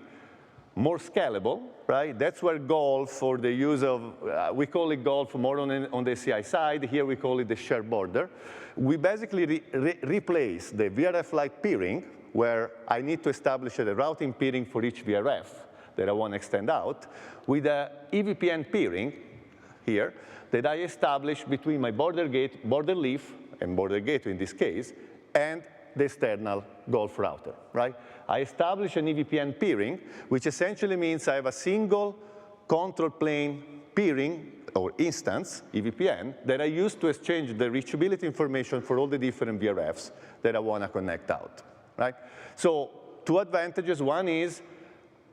more scalable, right? That's where Golf, for the use of, we call it Golf more on the ACI side. Here we call it the shared border. We basically replace the VRF Lite peering, where I need to establish a routing peering for each VRF that I want to extend out, with a EVPN peering here that I establish between my border leaf, and border gateway in this case, and the external Golf router, right? I establish an EVPN peering, which essentially means I have a single control plane peering or instance, EVPN, that I use to exchange the reachability information for all the different VRFs that I want to connect out, right? So two advantages. One is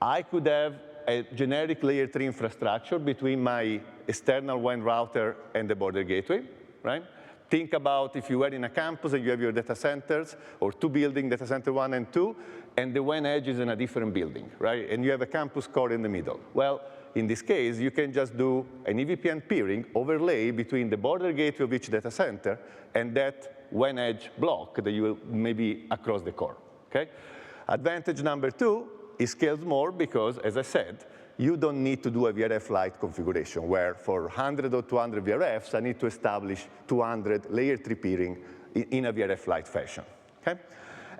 I could have a generic layer 3 infrastructure between my external WAN router and the border gateway, right? Think about if you were in a campus and you have your data centers, or two buildings, data center 1 and 2, and the WAN edge is in a different building, right? And you have a campus core in the middle. Well, in this case, you can just do an EVPN peering overlay between the border gateway of each data center and that WAN edge block that you may be across the core, okay? Advantage number 2, it scales more because, as I said, you don't need to do a VRF Lite configuration where for 100 or 200 VRFs, I need to establish 200 layer 3 peering in a VRF Lite fashion, okay?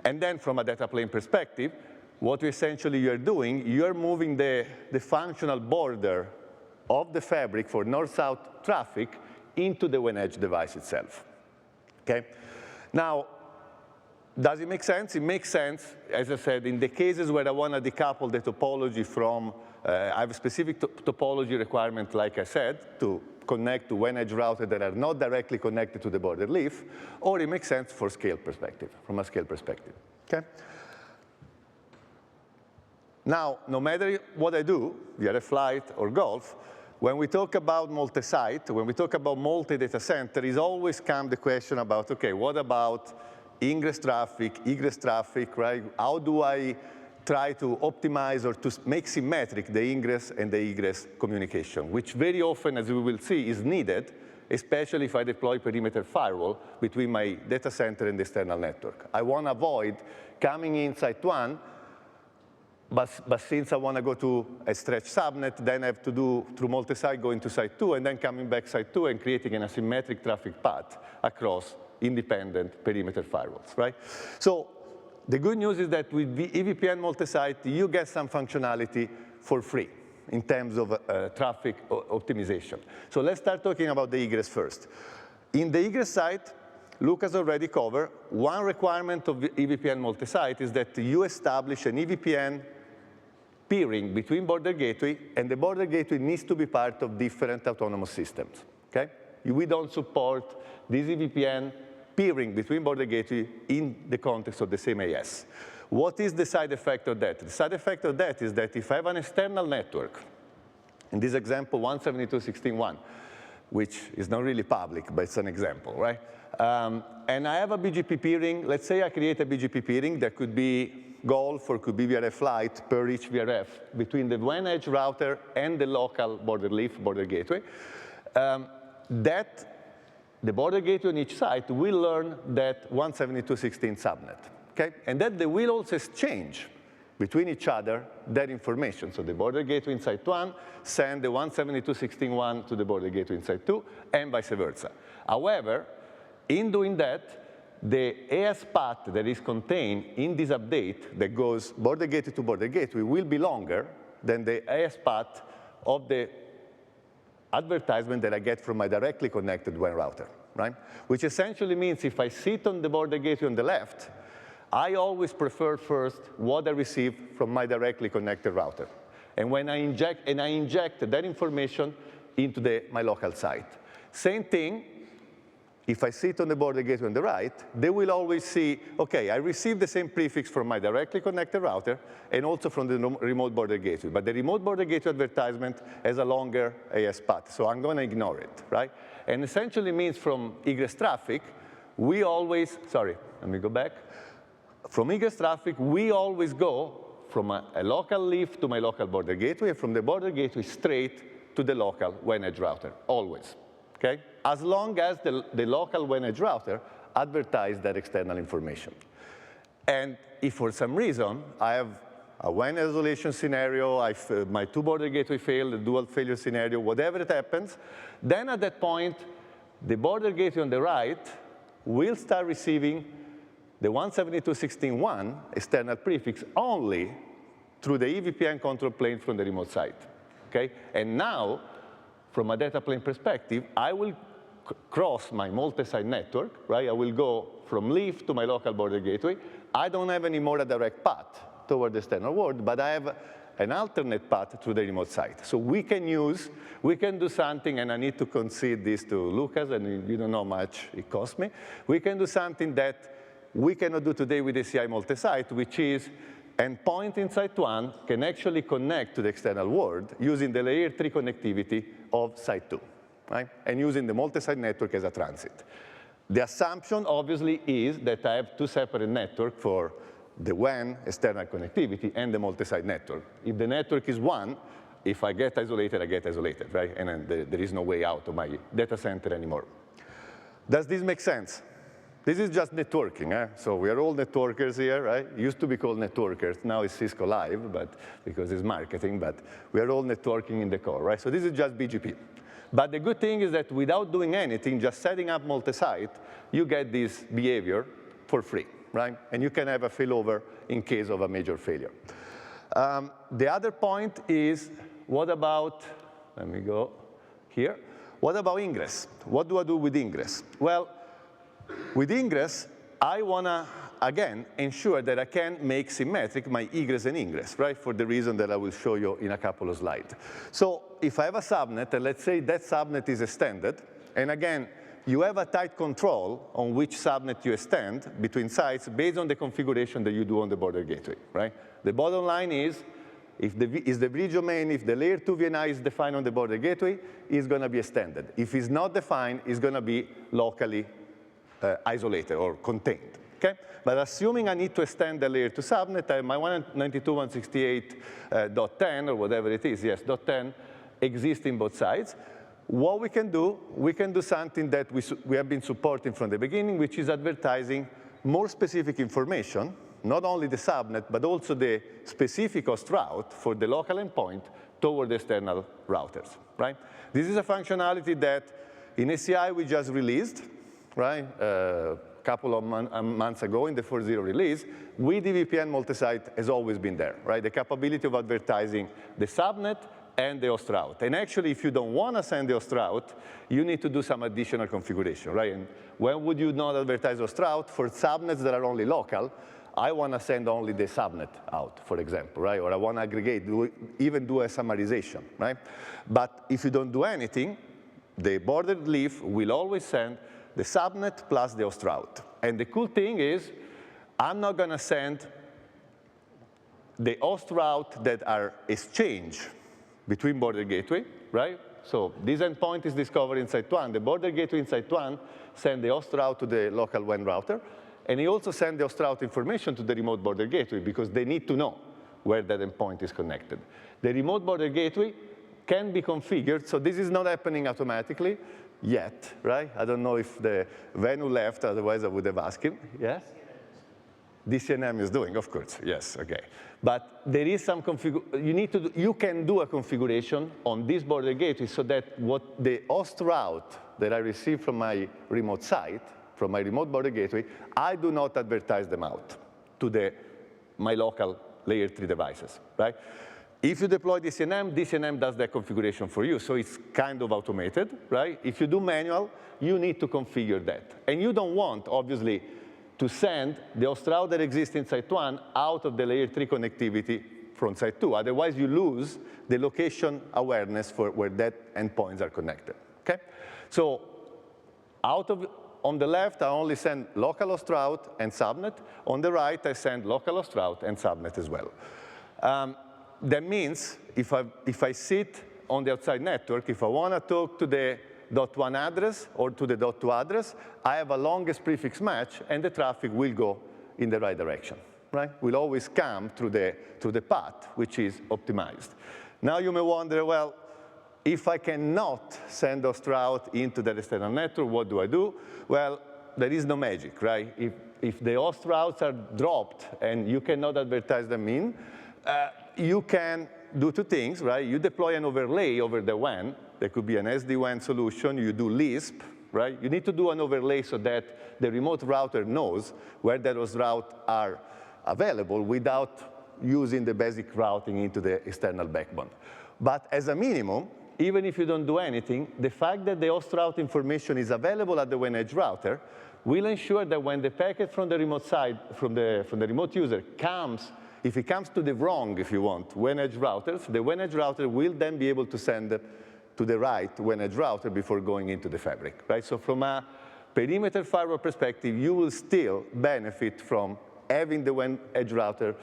And then from a data plane perspective, what essentially you're doing, you're moving the functional border of the fabric for north-south traffic into the WAN edge device itself, okay? Now, does it make sense? It makes sense, as I said, in the cases where I want to decouple the topology from, I have a specific topology requirement, like I said, to connect to WAN edge routers that are not directly connected to the border leaf, or it makes sense for scale perspective, from a scale perspective, okay? Now, no matter what I do, VRF Lite or Golf, when we talk about multi-site, when we talk about multi-data center, is always come the question about, okay, what about ingress traffic, egress traffic, right? How do I try to optimize or to make symmetric the ingress and the egress communication, which very often, as we will see, is needed, especially if I deploy perimeter firewall between my data center and the external network. I want to avoid coming in site 1, but since I want to go to a stretch subnet, then I have to do through multi-site, going to site 2, and then coming back site 2 and creating an asymmetric traffic path across independent perimeter firewalls, right? So the good news is that with the EVPN multi-site, you get some functionality for free in terms of traffic optimization. So let's start talking about the egress first. In the egress side, Lucas already covered, one requirement of EVPN multi-site is that you establish an EVPN peering between border gateway, and the border gateway needs to be part of different autonomous systems, okay? We don't support this EVPN peering between border gateway in the context of the same AS. What is the side effect of that? The side effect of that is that if I have an external network, in this example 172.16.1, which is not really public, but it's an example, right? And I have a BGP peering. Let's say I create a BGP peering that could be Golf or could be VRF Lite per each VRF between the WAN edge router and the local border leaf, border gateway. That the border gateway on each site will learn that 172.16 subnet, okay? And that they will also exchange between each other that information. So the border gateway in site 1 send the 172.16.1 to the border gateway in site 2, and vice versa. However, in doing that, the AS path that is contained in this update that goes border gateway to border gateway will be longer than the AS path of the advertisement that I get from my directly connected WAN router, right? Which essentially means if I sit on the border gateway on the left, I always prefer first what I receive from my directly connected router. And when I inject that information into my local site. Same thing, if I sit on the border gateway on the right, they will always see, okay, I received the same prefix from my directly connected router and also from the remote border gateway. But the remote border gateway advertisement has a longer AS path, so I'm going to ignore it, right? And essentially means from egress traffic, we always, sorry, let me go back. From egress traffic, we always go from a local leaf to my local border gateway, and from the border gateway straight to the local WAN edge router, always. Okay? As long as the local WAN edge router advertises that external information. And if for some reason I have a WAN isolation scenario, my two border gateway failed, a dual failure scenario, whatever it happens, then at that point, the border gateway on the right will start receiving the 172.16.1 external prefix only through the EVPN control plane from the remote site. Okay? And now, from a data plane perspective, I will cross my multi-site network, right? I will go from leaf to my local border gateway. I don't have any more a direct path toward the external world, but I have an alternate path to the remote site. So we can do something, and I need to concede this to Lucas, and you don't know how much it cost me. We can do something that we cannot do today with ACI multi-site, which is endpoint in site 1 can actually connect to the external world using the layer 3 connectivity of site 2, right? And using the multi-site network as a transit. The assumption, obviously, is that I have two separate networks for the WAN external connectivity and the multi-site network. If the network is one, if I get isolated, right? And then there is no way out of my data center anymore. Does this make sense? This is just networking, eh? So we are all networkers here, right? It used to be called networkers, now it's Cisco Live, but because it's marketing, but we are all networking in the core, right? So this is just BGP. But the good thing is that without doing anything, just setting up multi-site, you get this behavior for free, right? And you can have a failover in case of a major failure. The other point is, what about, let me go here. What about ingress? What do I do with ingress? Well, with ingress, I want to, again, ensure that I can make symmetric my egress and ingress, right, for the reason that I will show you in a couple of slides. So if I have a subnet, and let's say that subnet is extended, and again, you have a tight control on which subnet you extend between sites based on the configuration that you do on the border gateway, right? The bottom line is, if the bridge domain, if the layer 2 VNI is defined on the border gateway, it's going to be extended. If it's not defined, it's going to be locally isolated or contained. Okay? But assuming I need to extend the layer 2 subnet, I have my 192.168.10 or whatever it is, yes, .10 exists in both sides. What we can do something that we have been supporting from the beginning, which is advertising more specific information, not only the subnet, but also the specific host route for the local endpoint toward the external routers, right? This is a functionality that in ACI we just released, right? A couple of months ago in the 4.0 release. With EVPN multi-site has always been there, right? The capability of advertising the subnet and the host route. And actually, if you don't want to send the host route, you need to do some additional configuration, right? And when would you not advertise host route? For subnets that are only local, I want to send only the subnet out, for example, right? Or I want to aggregate, even do a summarization, right? But if you don't do anything, the bordered leaf will always send the subnet plus the host route. And the cool thing is, I'm not going to send the host route that are exchanged between border gateway, right? So this endpoint is discovered in Site 1. The border gateway in Site 1 sends the host route to the local WAN router. And he also sends the host route information to the remote border gateway because they need to know where that endpoint is connected. The remote border gateway can be configured. So this is not happening automatically yet, right? I don't know if the Venu left, otherwise I would have asked him. Yes? DCNM is doing, of course, yes, okay. But there is some you can do a configuration on this border gateway so that what the host route that I receive from my remote site, from my remote border gateway, I do not advertise them out to my local layer 3 devices, right? If you deploy DCNM, DCNM does that configuration for you, so it's kind of automated, right? If you do manual, you need to configure that. And you don't want, obviously, to send the host route that exists in Site 1 out of the layer 3 connectivity from Site 2. Otherwise, you lose the location awareness for where that endpoints are connected, okay? So on the left, I only send local host route and subnet. On the right, I send local host route and subnet as well. That means if I sit on the outside network, if I want to talk to the .1 address or to the .2 address, I have a longest prefix match, and the traffic will go in the right direction, right? Will always come through the path, which is optimized. Now you may wonder, well, if I cannot send host route into the external network, what do I do? Well, there is no magic, right? If the host routes are dropped and you cannot advertise them in, you can do two things, right? You deploy an overlay over the WAN. There could be an SD-WAN solution. You do Lisp, right? You need to do an overlay so that the remote router knows where those routes are available without using the basic routing into the external backbone. But as a minimum, even if you don't do anything, the fact that the host route information is available at the WAN edge router will ensure that when the packet from the remote side, from the remote user comes, if it comes to the wrong, if you want, WAN edge routers, the WAN edge router will then be able to send to the right WAN edge router before going into the fabric, right? So from a perimeter firewall perspective, you will still benefit from having the WAN edge router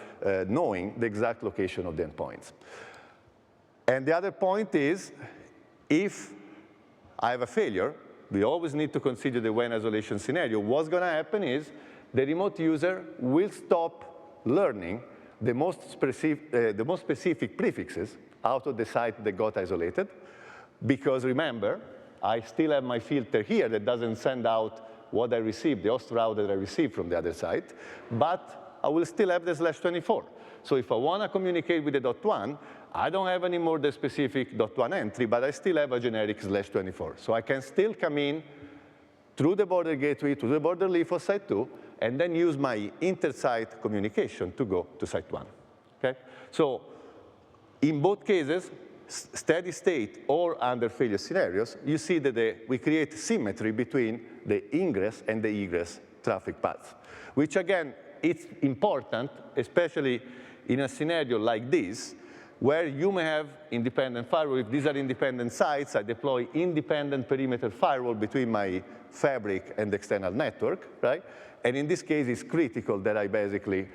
knowing the exact location of the endpoints. And the other point is, if I have a failure, we always need to consider the WAN isolation scenario. What's going to happen is the remote user will stop learning the most specific prefixes out of the site that got isolated, because remember, I still have my filter here that doesn't send out what I received, the host route that I received from the other site, but I will still have the /24. So if I want to communicate with the .1, I don't have anymore the specific .1 entry, but I still have a generic /24. So I can still come in through the border gateway to the border leaf of Site 2, and then use my inter-site communication to go to Site 1. Okay? So in both cases, steady state or under failure scenarios, you see that we create symmetry between the ingress and the egress traffic paths, which again, it's important, especially in a scenario like this, where you may have independent firewall. If these are independent sites, I deploy independent perimeter firewall between my fabric and the external network, right? And in this case, it's critical that I basically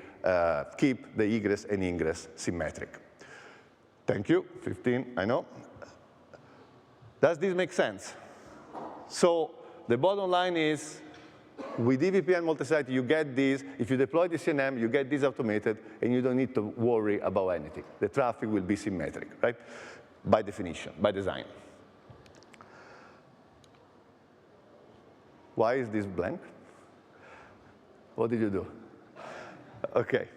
keep the egress and ingress symmetric. Thank you, 15, I know. Does this make sense? So the bottom line is, With EVPN multi-site, you get these. If you deploy the CNM, you get this automated, and you don't need to worry about anything. The traffic will be symmetric, right? By definition, by design. Why is this blank? What did you do? OK.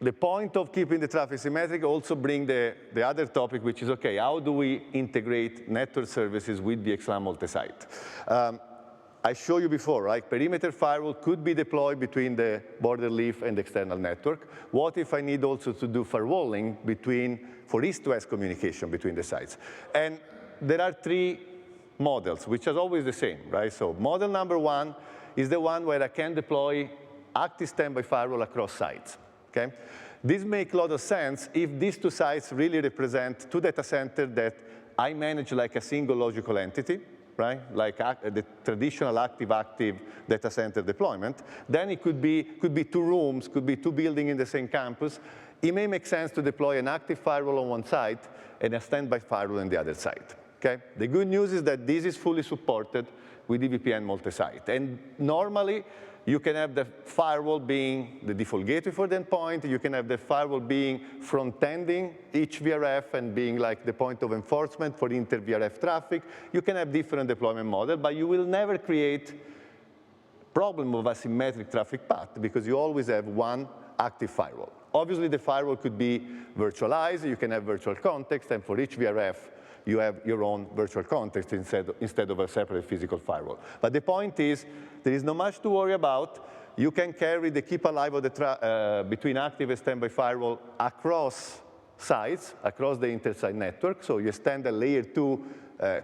The point of keeping the traffic symmetric also brings the other topic, which is, OK, how do we integrate network services with VXLAN multi-site? I showed you before, right? Perimeter firewall could be deployed between the border leaf and the external network. What if I need also to do firewalling for east-west communication between the sites? And there are three models, which are always the same, right? So model number one is the one where I can deploy active standby firewall across sites. Okay? This makes a lot of sense if these two sites really represent two data centers that I manage like a single logical entity, right? Like the traditional active-active data center deployment. Then it could be two rooms, could be two buildings in the same campus. It may make sense to deploy an active firewall on one side and a standby firewall on the other side. Okay? The good news is that this is fully supported with EVPN multi-site. And normally, you can have the firewall being the default gateway for the endpoint. You can have the firewall being front-ending each VRF and being like the point of enforcement for inter-VRF traffic. You can have different deployment models, but you will never create problem of asymmetric traffic path because you always have one active firewall. Obviously, the firewall could be virtualized. You can have virtual context, and for each VRF, you have your own virtual context instead of a separate physical firewall. But the point is, there is not much to worry about. You can carry the keep alive of the between active and standby firewall across sites, across the intersite network. So you extend a layer 2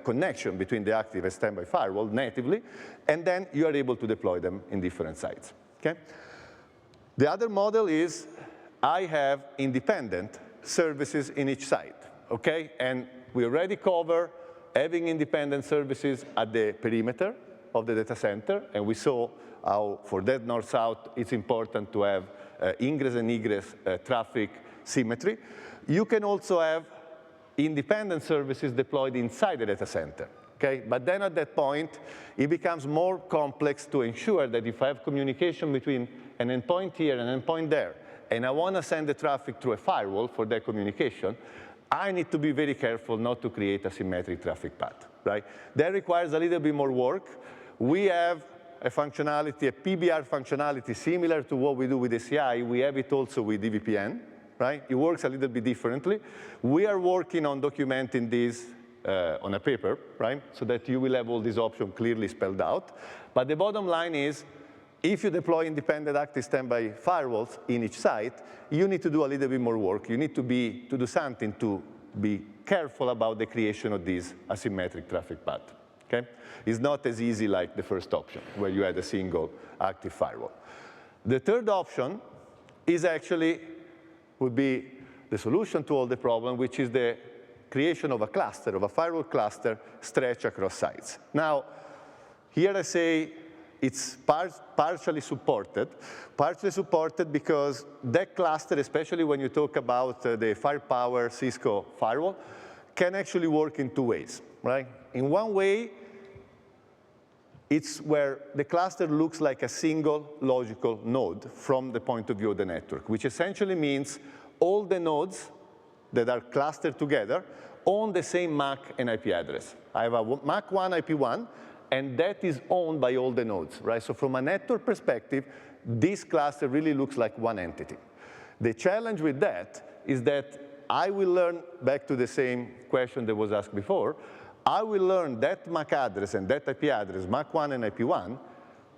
connection between the active and standby firewall natively, and then you are able to deploy them in different sites. Okay? The other model is I have independent services in each site. Okay? And we already cover having independent services at the perimeter of the data center, and we saw how for that north-south it's important to have ingress and egress traffic symmetry. You can also have independent services deployed inside the data center. Okay? But then at that point, it becomes more complex to ensure that if I have communication between an endpoint here and an endpoint there, and I want to send the traffic through a firewall for that communication, I need to be very careful not to create a symmetric traffic path, right? That requires a little bit more work. We have a functionality, a PBR functionality similar to what we do with ACI. We have it also with EVPN, right? It works a little bit differently. We are working on documenting this on a paper, right? So that you will have all these options clearly spelled out. But the bottom line is, if you deploy independent active standby firewalls in each site, you need to do a little bit more work. You need to do something to be careful about the creation of this asymmetric traffic path. Okay? It's not as easy like the first option, where you had a single active firewall. The third option is actually would be the solution to all the problem, which is the creation of a cluster, of a firewall cluster stretched across sites. Now, here I say, it's partially supported because that cluster, especially when you talk about the firepower Cisco firewall, can actually work in two ways, right? In one way, it's where the cluster looks like a single logical node from the point of view of the network, which essentially means all the nodes that are clustered together own the same MAC and IP address. I have a MAC 1, IP 1, and that is owned by all the nodes, right? So from a network perspective, this cluster really looks like one entity. The challenge with that is that I will learn, back to the same question that was asked before, I will learn that MAC address and that IP address, MAC 1 and IP 1,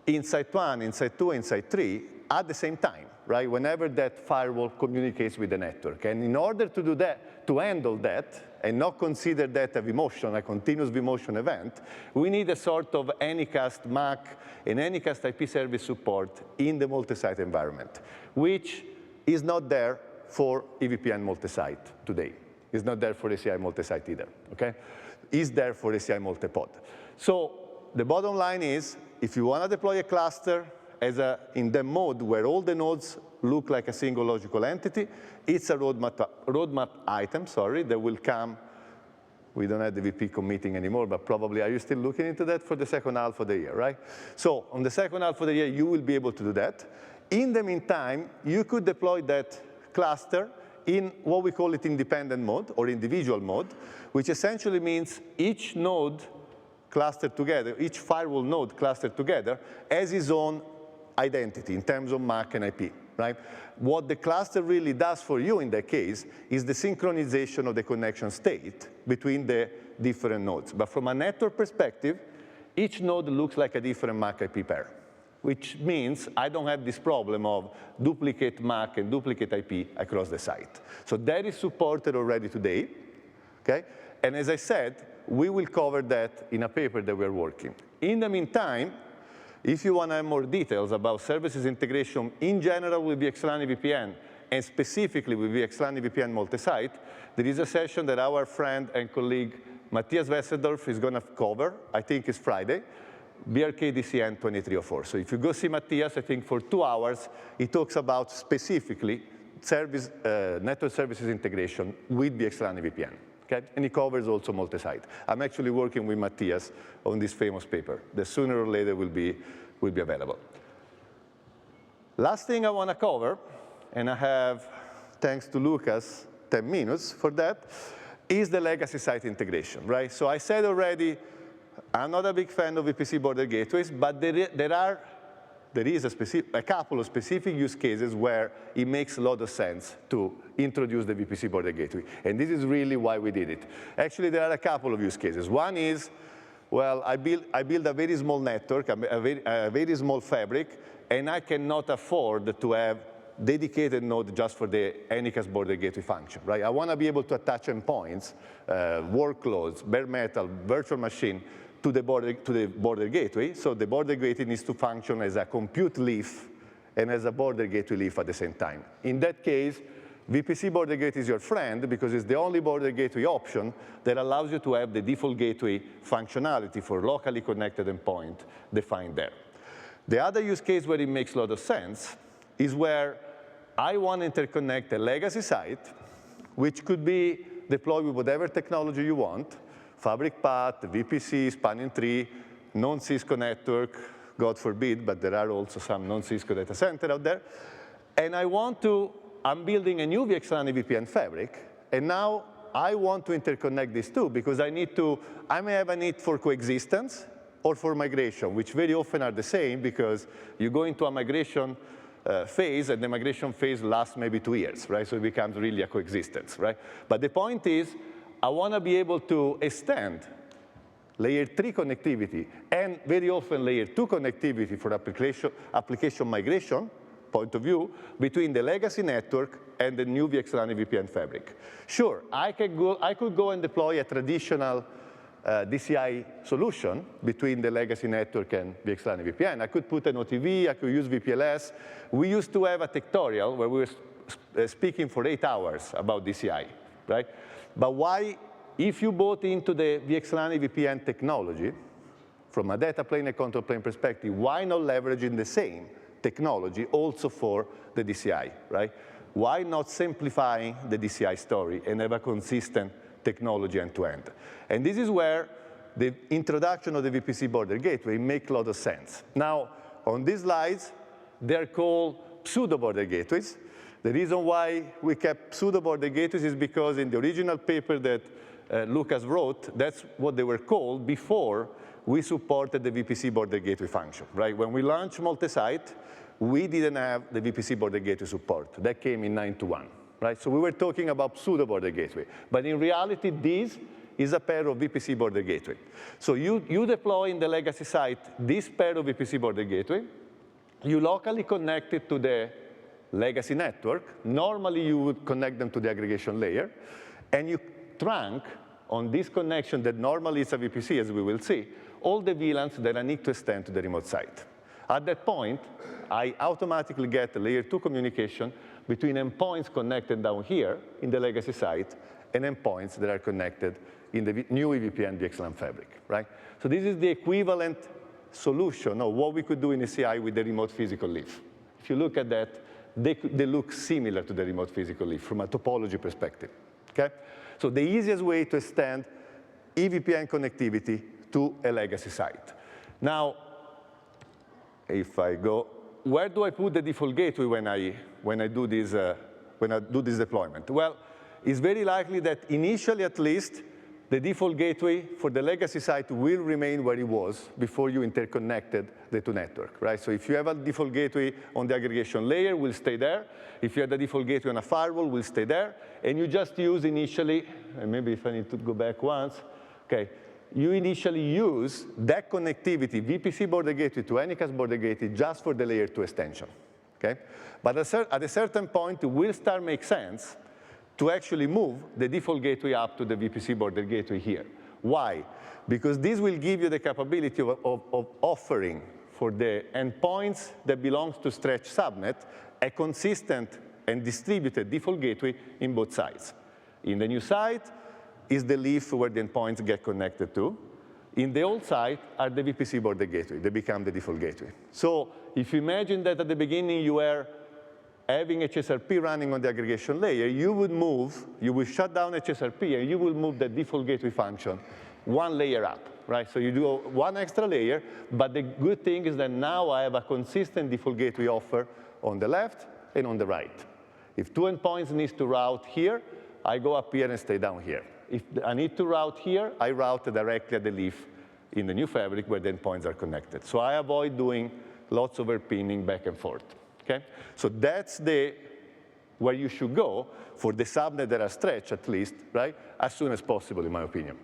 in site 1, in site 2, in site 3, at the same time, right? Whenever that firewall communicates with the network. And in order to do that, to handle that, and not consider that a vMotion, a continuous vMotion event, we need a sort of Anycast MAC and Anycast IP service support in the multi-site environment, which is not there for EVPN multi-site today. It's not there for ACI multi-site either, okay? It's there for ACI multi-pod. So the bottom line is, if you want to deploy a cluster in the mode where all the nodes look like a single logical entity, it's a roadmap item, that will come We don't have the VP committing anymore, but probably are you still looking into that for the second half of the year, right? So on the second half of the year, you will be able to do that. In the meantime, you could deploy that cluster in what we call it independent mode or individual mode, which essentially means each node clustered together, each firewall node clustered together has its own identity in terms of MAC and IP, right? What the cluster really does for you in that case is the synchronization of the connection state between the different nodes. But from a network perspective, each node looks like a different MAC IP pair, which means I don't have this problem of duplicate MAC and duplicate IP across the site. So that is supported already today, okay? And as I said, we will cover that in a paper that we're working. In the meantime, if you want to have more details about services integration in general with VXLAN EVPN, and specifically with VXLAN EVPN multi-site, there is a session that our friend and colleague Matthias Wessendorf is going to cover, I think it's Friday, BRKDCN 2304. So if you go see Matthias, I think for 2 hours, he talks about specifically network services integration with VXLAN EVPN. Okay? And he covers also multi-site. I'm actually working with Matthias on this famous paper that sooner or later will be available. Last thing I want to cover, and I have, thanks to Lucas, 10 minutes for that, is the legacy site integration, right? So I said already, I'm not a big fan of VPC border gateways, but there is a couple of specific use cases where it makes a lot of sense to introduce the VPC border gateway. And this is really why we did it. Actually, there are a couple of use cases. One is, well, I build a very small network, a very small fabric, and I cannot afford to have dedicated node just for the Anycast border gateway function, right? I want to be able to attach endpoints, workloads, bare metal, virtual machine, to the border gateway. So the border gateway needs to function as a compute leaf and as a border gateway leaf at the same time. In that case, VPC border gateway is your friend because it's the only border gateway option that allows you to have the default gateway functionality for locally connected endpoint defined there. The other use case where it makes a lot of sense is where I want to interconnect a legacy site, which could be deployed with whatever technology you want, fabric path, VPC, spanning tree, non-Cisco network, God forbid, but there are also some non-Cisco data center out there. And I'm building a new VXLAN EVPN fabric, and now I want to interconnect these two because I may have a need for coexistence or for migration, which very often are the same because you go into a migration phase, and the migration phase lasts maybe 2 years, right? So it becomes really a coexistence, right? But the point is, I want to be able to extend layer 3 connectivity and very often layer 2 connectivity for application migration point of view between the legacy network and the new VXLAN EVPN fabric. Sure, I could go and deploy a traditional DCI solution between the legacy network and VXLAN EVPN. I could put an OTV, I could use VPLS. We used to have a tutorial where we were speaking for 8 hours about DCI, right? But why, if you bought into the VXLAN EVPN technology, from a data plane and control plane perspective, why not leveraging the same technology also for the DCI, right? Why not simplifying the DCI story and have a consistent technology end-to-end? And this is where the introduction of the VPC border gateway makes a lot of sense. Now, on these slides, they're called pseudo border gateways. The reason why we kept pseudo border gateways is because in the original paper that Lucas wrote, that's what they were called before we supported the VPC border gateway function, right? When we launched multi-site, we didn't have the VPC border gateway support. That came in 9.2.1, right? So we were talking about pseudo border gateway. But in reality, this is a pair of VPC border gateway. So you deploy in the legacy site this pair of VPC border gateway. You locally connect it to the legacy network. Normally, you would connect them to the aggregation layer. And you trunk on this connection that normally is a VPC, as we will see, all the VLANs that I need to extend to the remote site. At that point, I automatically get the layer 2 communication between endpoints connected down here in the legacy site and endpoints that are connected in the new EVPN VXLAN fabric, right? So this is the equivalent solution of what we could do in ACI with the remote physical leaf. If you look at that, they look similar to the remote physical leaf from a topology perspective, okay? So the easiest way to extend EVPN connectivity to a legacy site. Now, if I go, where do I put the default gateway when I do this deployment? Well, it's very likely that initially, at least, the default gateway for the legacy site will remain where it was before you interconnected the two networks, right? So if you have a default gateway on the aggregation layer, will stay there. If you have the default gateway on a firewall, will stay there. And you just use initially, and maybe if I need to go back once, okay, you initially use that connectivity, VPC border gateway to Anycast border gateway, just for the layer 2 extension, okay? But at a certain point, it will start make sense to actually move the default gateway up to the VPC border gateway here. Why? Because this will give you the capability of offering for the endpoints that belongs to stretch subnet a consistent and distributed default gateway in both sides. In the new site is the leaf where the endpoints get connected to. In the old site are the VPC border gateway. They become the default gateway. So if you imagine that at the beginning you were having HSRP running on the aggregation layer, you would shut down HSRP, and you will move the default gateway function one layer up, right? So you do one extra layer, but the good thing is that now I have a consistent default gateway offer on the left and on the right. If two endpoints need to route here, I go up here and stay down here. If I need to route here, I route directly at the leaf in the new fabric where the endpoints are connected. So I avoid doing lots of pinning back and forth. Okay? So that's where you should go for the subnet that are stretched, at least, right? As soon as possible, in my opinion.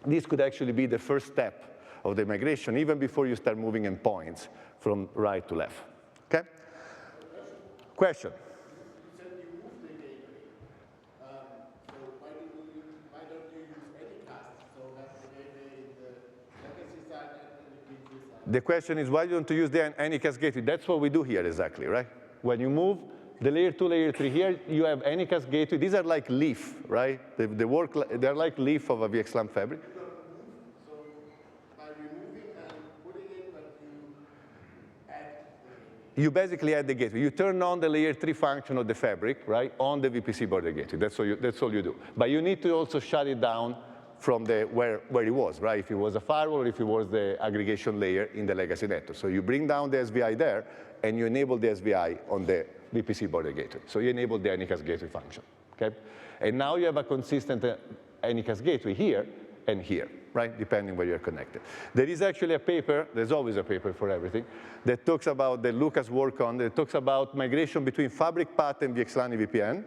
This could actually be the first step of the migration, even before you start moving endpoints from right to left. Okay? Question? You said you moved the gateway. So why don't you use Anycast? So that's the gateway in the legacy side and the VPC side. The question is, why don't you use the Anycast gateway? That's what we do here exactly, right? When you move the layer 2, layer 3 here, you have Anycast gateway. These are like leaf, right? They're like leaf of a VXLAN fabric. So by removing and putting in, but you add the gateway. You basically add the gateway. You turn on the layer 3 function of the fabric, right, on the VPC border gateway. That's all you do. But you need to also shut it down from where it was, right? If it was a firewall or if it was the aggregation layer in the legacy network. So you bring down the SVI there, and you enable the SVI on the VPC border gateway. So you enable the Anycast gateway function, okay? And now you have a consistent Anycast gateway here and here, right, depending where you're connected. There is actually a paper, there's always a paper for everything, that talks about, that Lucas worked on, that talks about migration between fabric path and VXLAN EVPN.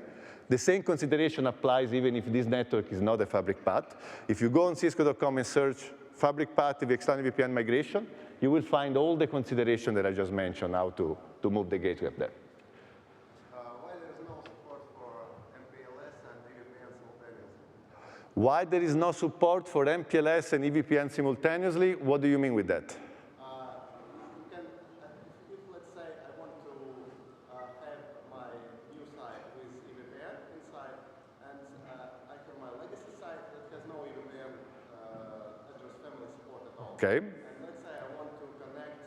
The same consideration applies even if this network is not a fabric path. If you go on Cisco.com and search fabric path VXLAN EVPN migration, you will find all the consideration that I just mentioned, how to move the gateway up there. Why there is no support for MPLS and EVPN simultaneously? Why there is no support for MPLS and EVPN simultaneously? What do you mean with that? You can, if let's say I want to have my new site with EVPN inside, and I have my legacy site that has no EVPN address family support at all. Okay. And let's say I want to connect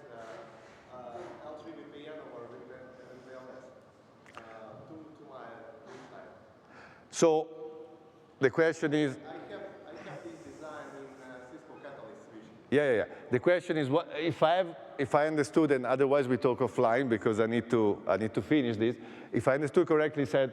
L3 VPN over MPLS to my new site. So the question is, I have this design in Cisco Catalyst Vision. yeah. The question is, what if I understood, and otherwise we talk offline because I need to finish this. If I understood correctly, said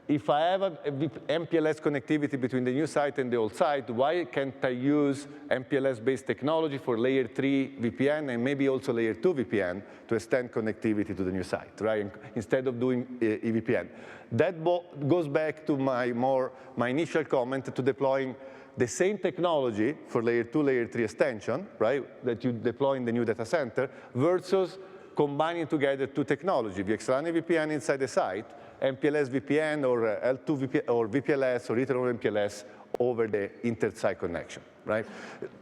if I have a MPLS connectivity between the new site and the old site, why can't I use MPLS-based technology for layer 3 VPN and maybe also layer 2 VPN to extend connectivity to the new site, right? Instead of doing EVPN. That goes back to my initial comment to deploying the same technology for layer 2, layer 3 extension, right, that you deploy in the new data center, versus combining together two technology, VXLAN VPN inside the site, MPLS VPN or L2 VPN or VPLS or Ethernet MPLS over the inter-site connection, right?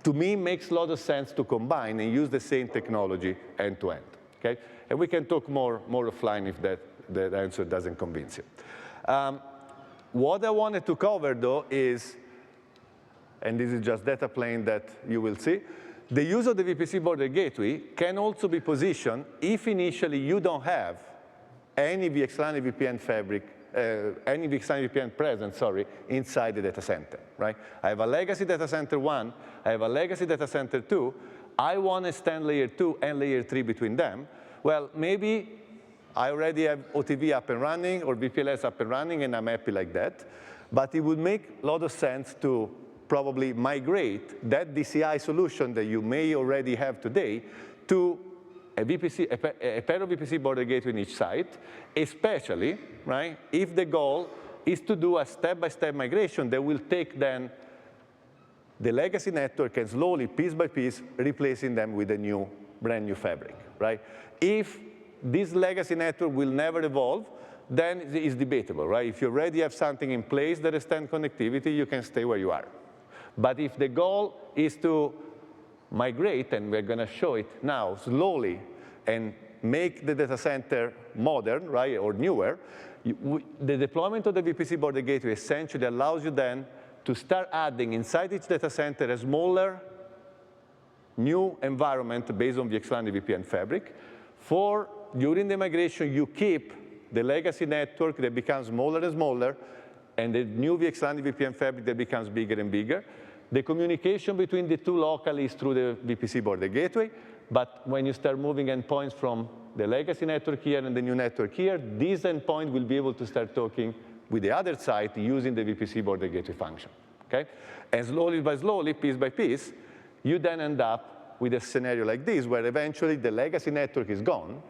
To me, it makes a lot of sense to combine and use the same technology end-to-end, okay? And we can talk more offline if that answer doesn't convince you. What I wanted to cover, though, is, and this is just data plane that you will see, the use of the VPC border gateway can also be positioned if initially you don't have any VXLAN VPN fabric any VXLAN VPN present, sorry, inside the data center, right? I have a legacy data center 1, I have a legacy data center 2, I want to extend layer 2 and layer 3 between them. Well, maybe I already have OTV up and running or VPLS up and running, and I'm happy like that. But it would make a lot of sense to probably migrate that DCI solution that you may already have today to a pair of VPC border gateway in each site, especially, right, if the goal is to do a step-by-step migration that will take then the legacy network and slowly, piece by piece, replacing them with a new, brand new fabric, right? If this legacy network will never evolve, then it's debatable, right? If you already have something in place that extends connectivity, you can stay where you are. But if the goal is to migrate, and we're going to show it now slowly, and make the data center modern, right, or newer, the deployment of the VPC border gateway essentially allows you then to start adding inside each data center a smaller new environment based on VXLAN VPN fabric. For during the migration, you keep the legacy network that becomes smaller and smaller, and the new VXLAN VPN fabric that becomes bigger and bigger. The communication between the two locally is through the VPC border gateway, but when you start moving endpoints from the legacy network here and the new network here, this endpoint will be able to start talking with the other side using the VPC border gateway function, okay? And slowly by slowly, piece by piece, you then end up with a scenario like this, where eventually the legacy network is gone,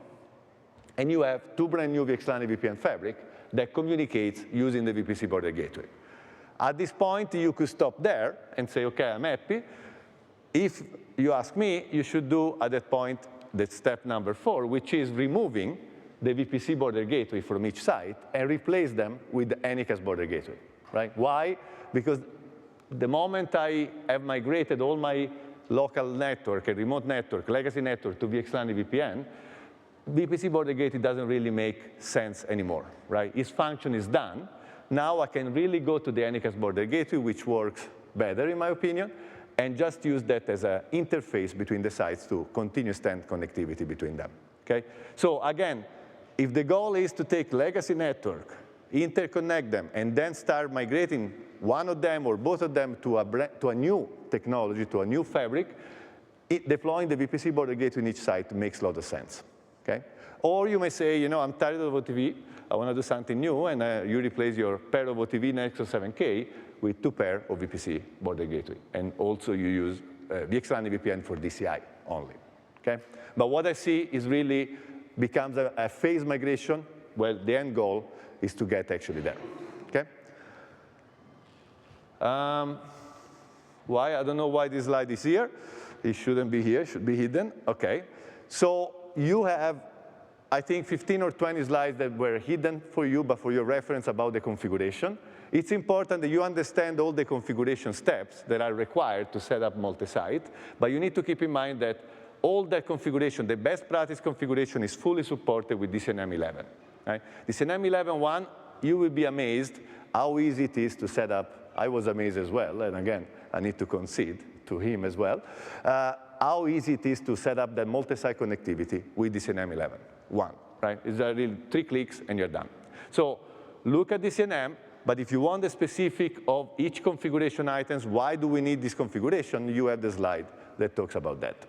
and you have two brand new VXLAN VPN fabric that communicates using the VPC border gateway. At this point, you could stop there and say, OK, I'm happy. If you ask me, you should do, at that point, the step number 4, which is removing the VPC border gateway from each site and replace them with the Anycast border gateway, right? Why? Because the moment I have migrated all my local network, a remote network, legacy network to VXLAN VPN, VPC border gateway doesn't really make sense anymore, right? Its function is done. Now I can really go to the Anycast border gateway, which works better, in my opinion, and just use that as an interface between the sites to continue extend connectivity between them, okay? So again, if the goal is to take legacy network, interconnect them, and then start migrating one of them or both of them to a new technology, to a new fabric, deploying the VPC border gateway in each site makes a lot of sense, okay? Or you may say, you know, I'm tired of OTV, I want to do something new, and you replace your pair of OTV Nexus 7K with 2 pair of VPC border gateway. And also you use VXLAN VPN for DCI only, okay? But what I see is really becomes a phase migration where the end goal is to get actually there, okay? Why? I don't know why this slide is here. It shouldn't be here, it should be hidden, okay. So you have, I think, 15 or 20 slides that were hidden for you, but for your reference about the configuration. It's important that you understand all the configuration steps that are required to set up multi-site, but you need to keep in mind that all that configuration, the best practice configuration, is fully supported with DCNM 11. Right? DCNM 11.1, you will be amazed how easy it is to set up. I was amazed as well, and again, I need to concede to him as well, how easy it is to set up that multi-site connectivity with DCNM 11.1, right? It's really 3 clicks and you're done. So look at DCNM, but if you want the specific of each configuration items, why do we need this configuration, you have the slide that talks about that.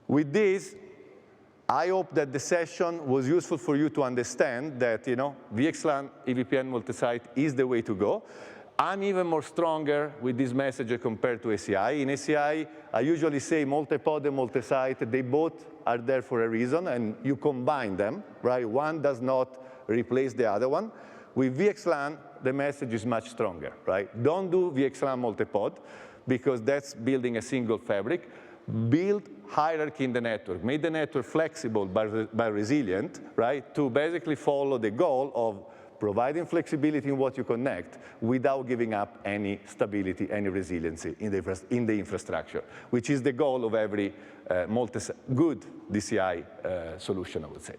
With this, I hope that the session was useful for you to understand that, you know, VXLAN EVPN multi-site is the way to go. I'm even more stronger with this message compared to ACI. In ACI, I usually say multi-pod and multi-site, they both are there for a reason, and you combine them, right? One does not replace the other one. With VXLAN, the message is much stronger, right? Don't do VXLAN multi-pod, because that's building a single fabric. Build hierarchy in the network. Make the network flexible but resilient, right? To basically follow the goal of providing flexibility in what you connect without giving up any stability, any resiliency in the infrastructure, which is the goal of every good DCI solution, I would say.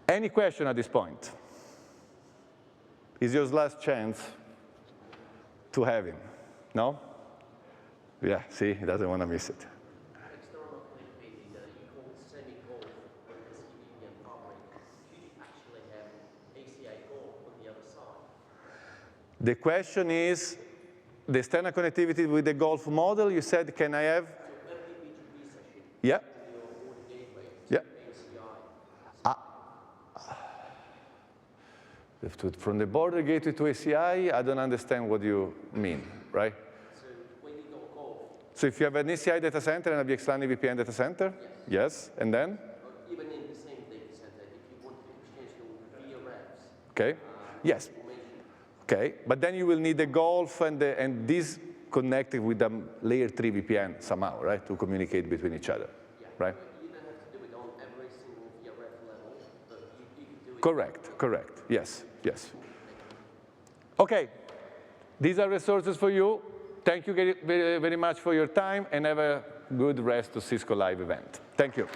Any question at this point? Is your last chance to have him? No? Yeah, see, he doesn't want to miss it. External connectivity that you call semi-gold with this EVPN fabric. Do you actually have a The question is, the external connectivity with the Gulf model, you said, can I have? So every BGP session, Yeah. or the gateway, Yeah. ACI. From the border gateway to ACI, I don't understand what you mean, right? So when you go Gulf, So if you have an ACI data center and a VXLAN EVPN data center? Yes. And then? or even in the same data center, if you want to exchange your VRFs, Okay. Yes. information, Okay. But then you will need the Gulf and this connected with the layer 3 VPN somehow, right? To communicate between each other, right? you don't have to do it on every single VRF level, but you can do it. Correct. Correct. Yes. Yes. Okay. These are resources for you. Thank you very, very much for your time, and have a good rest to Cisco Live event. Thank you.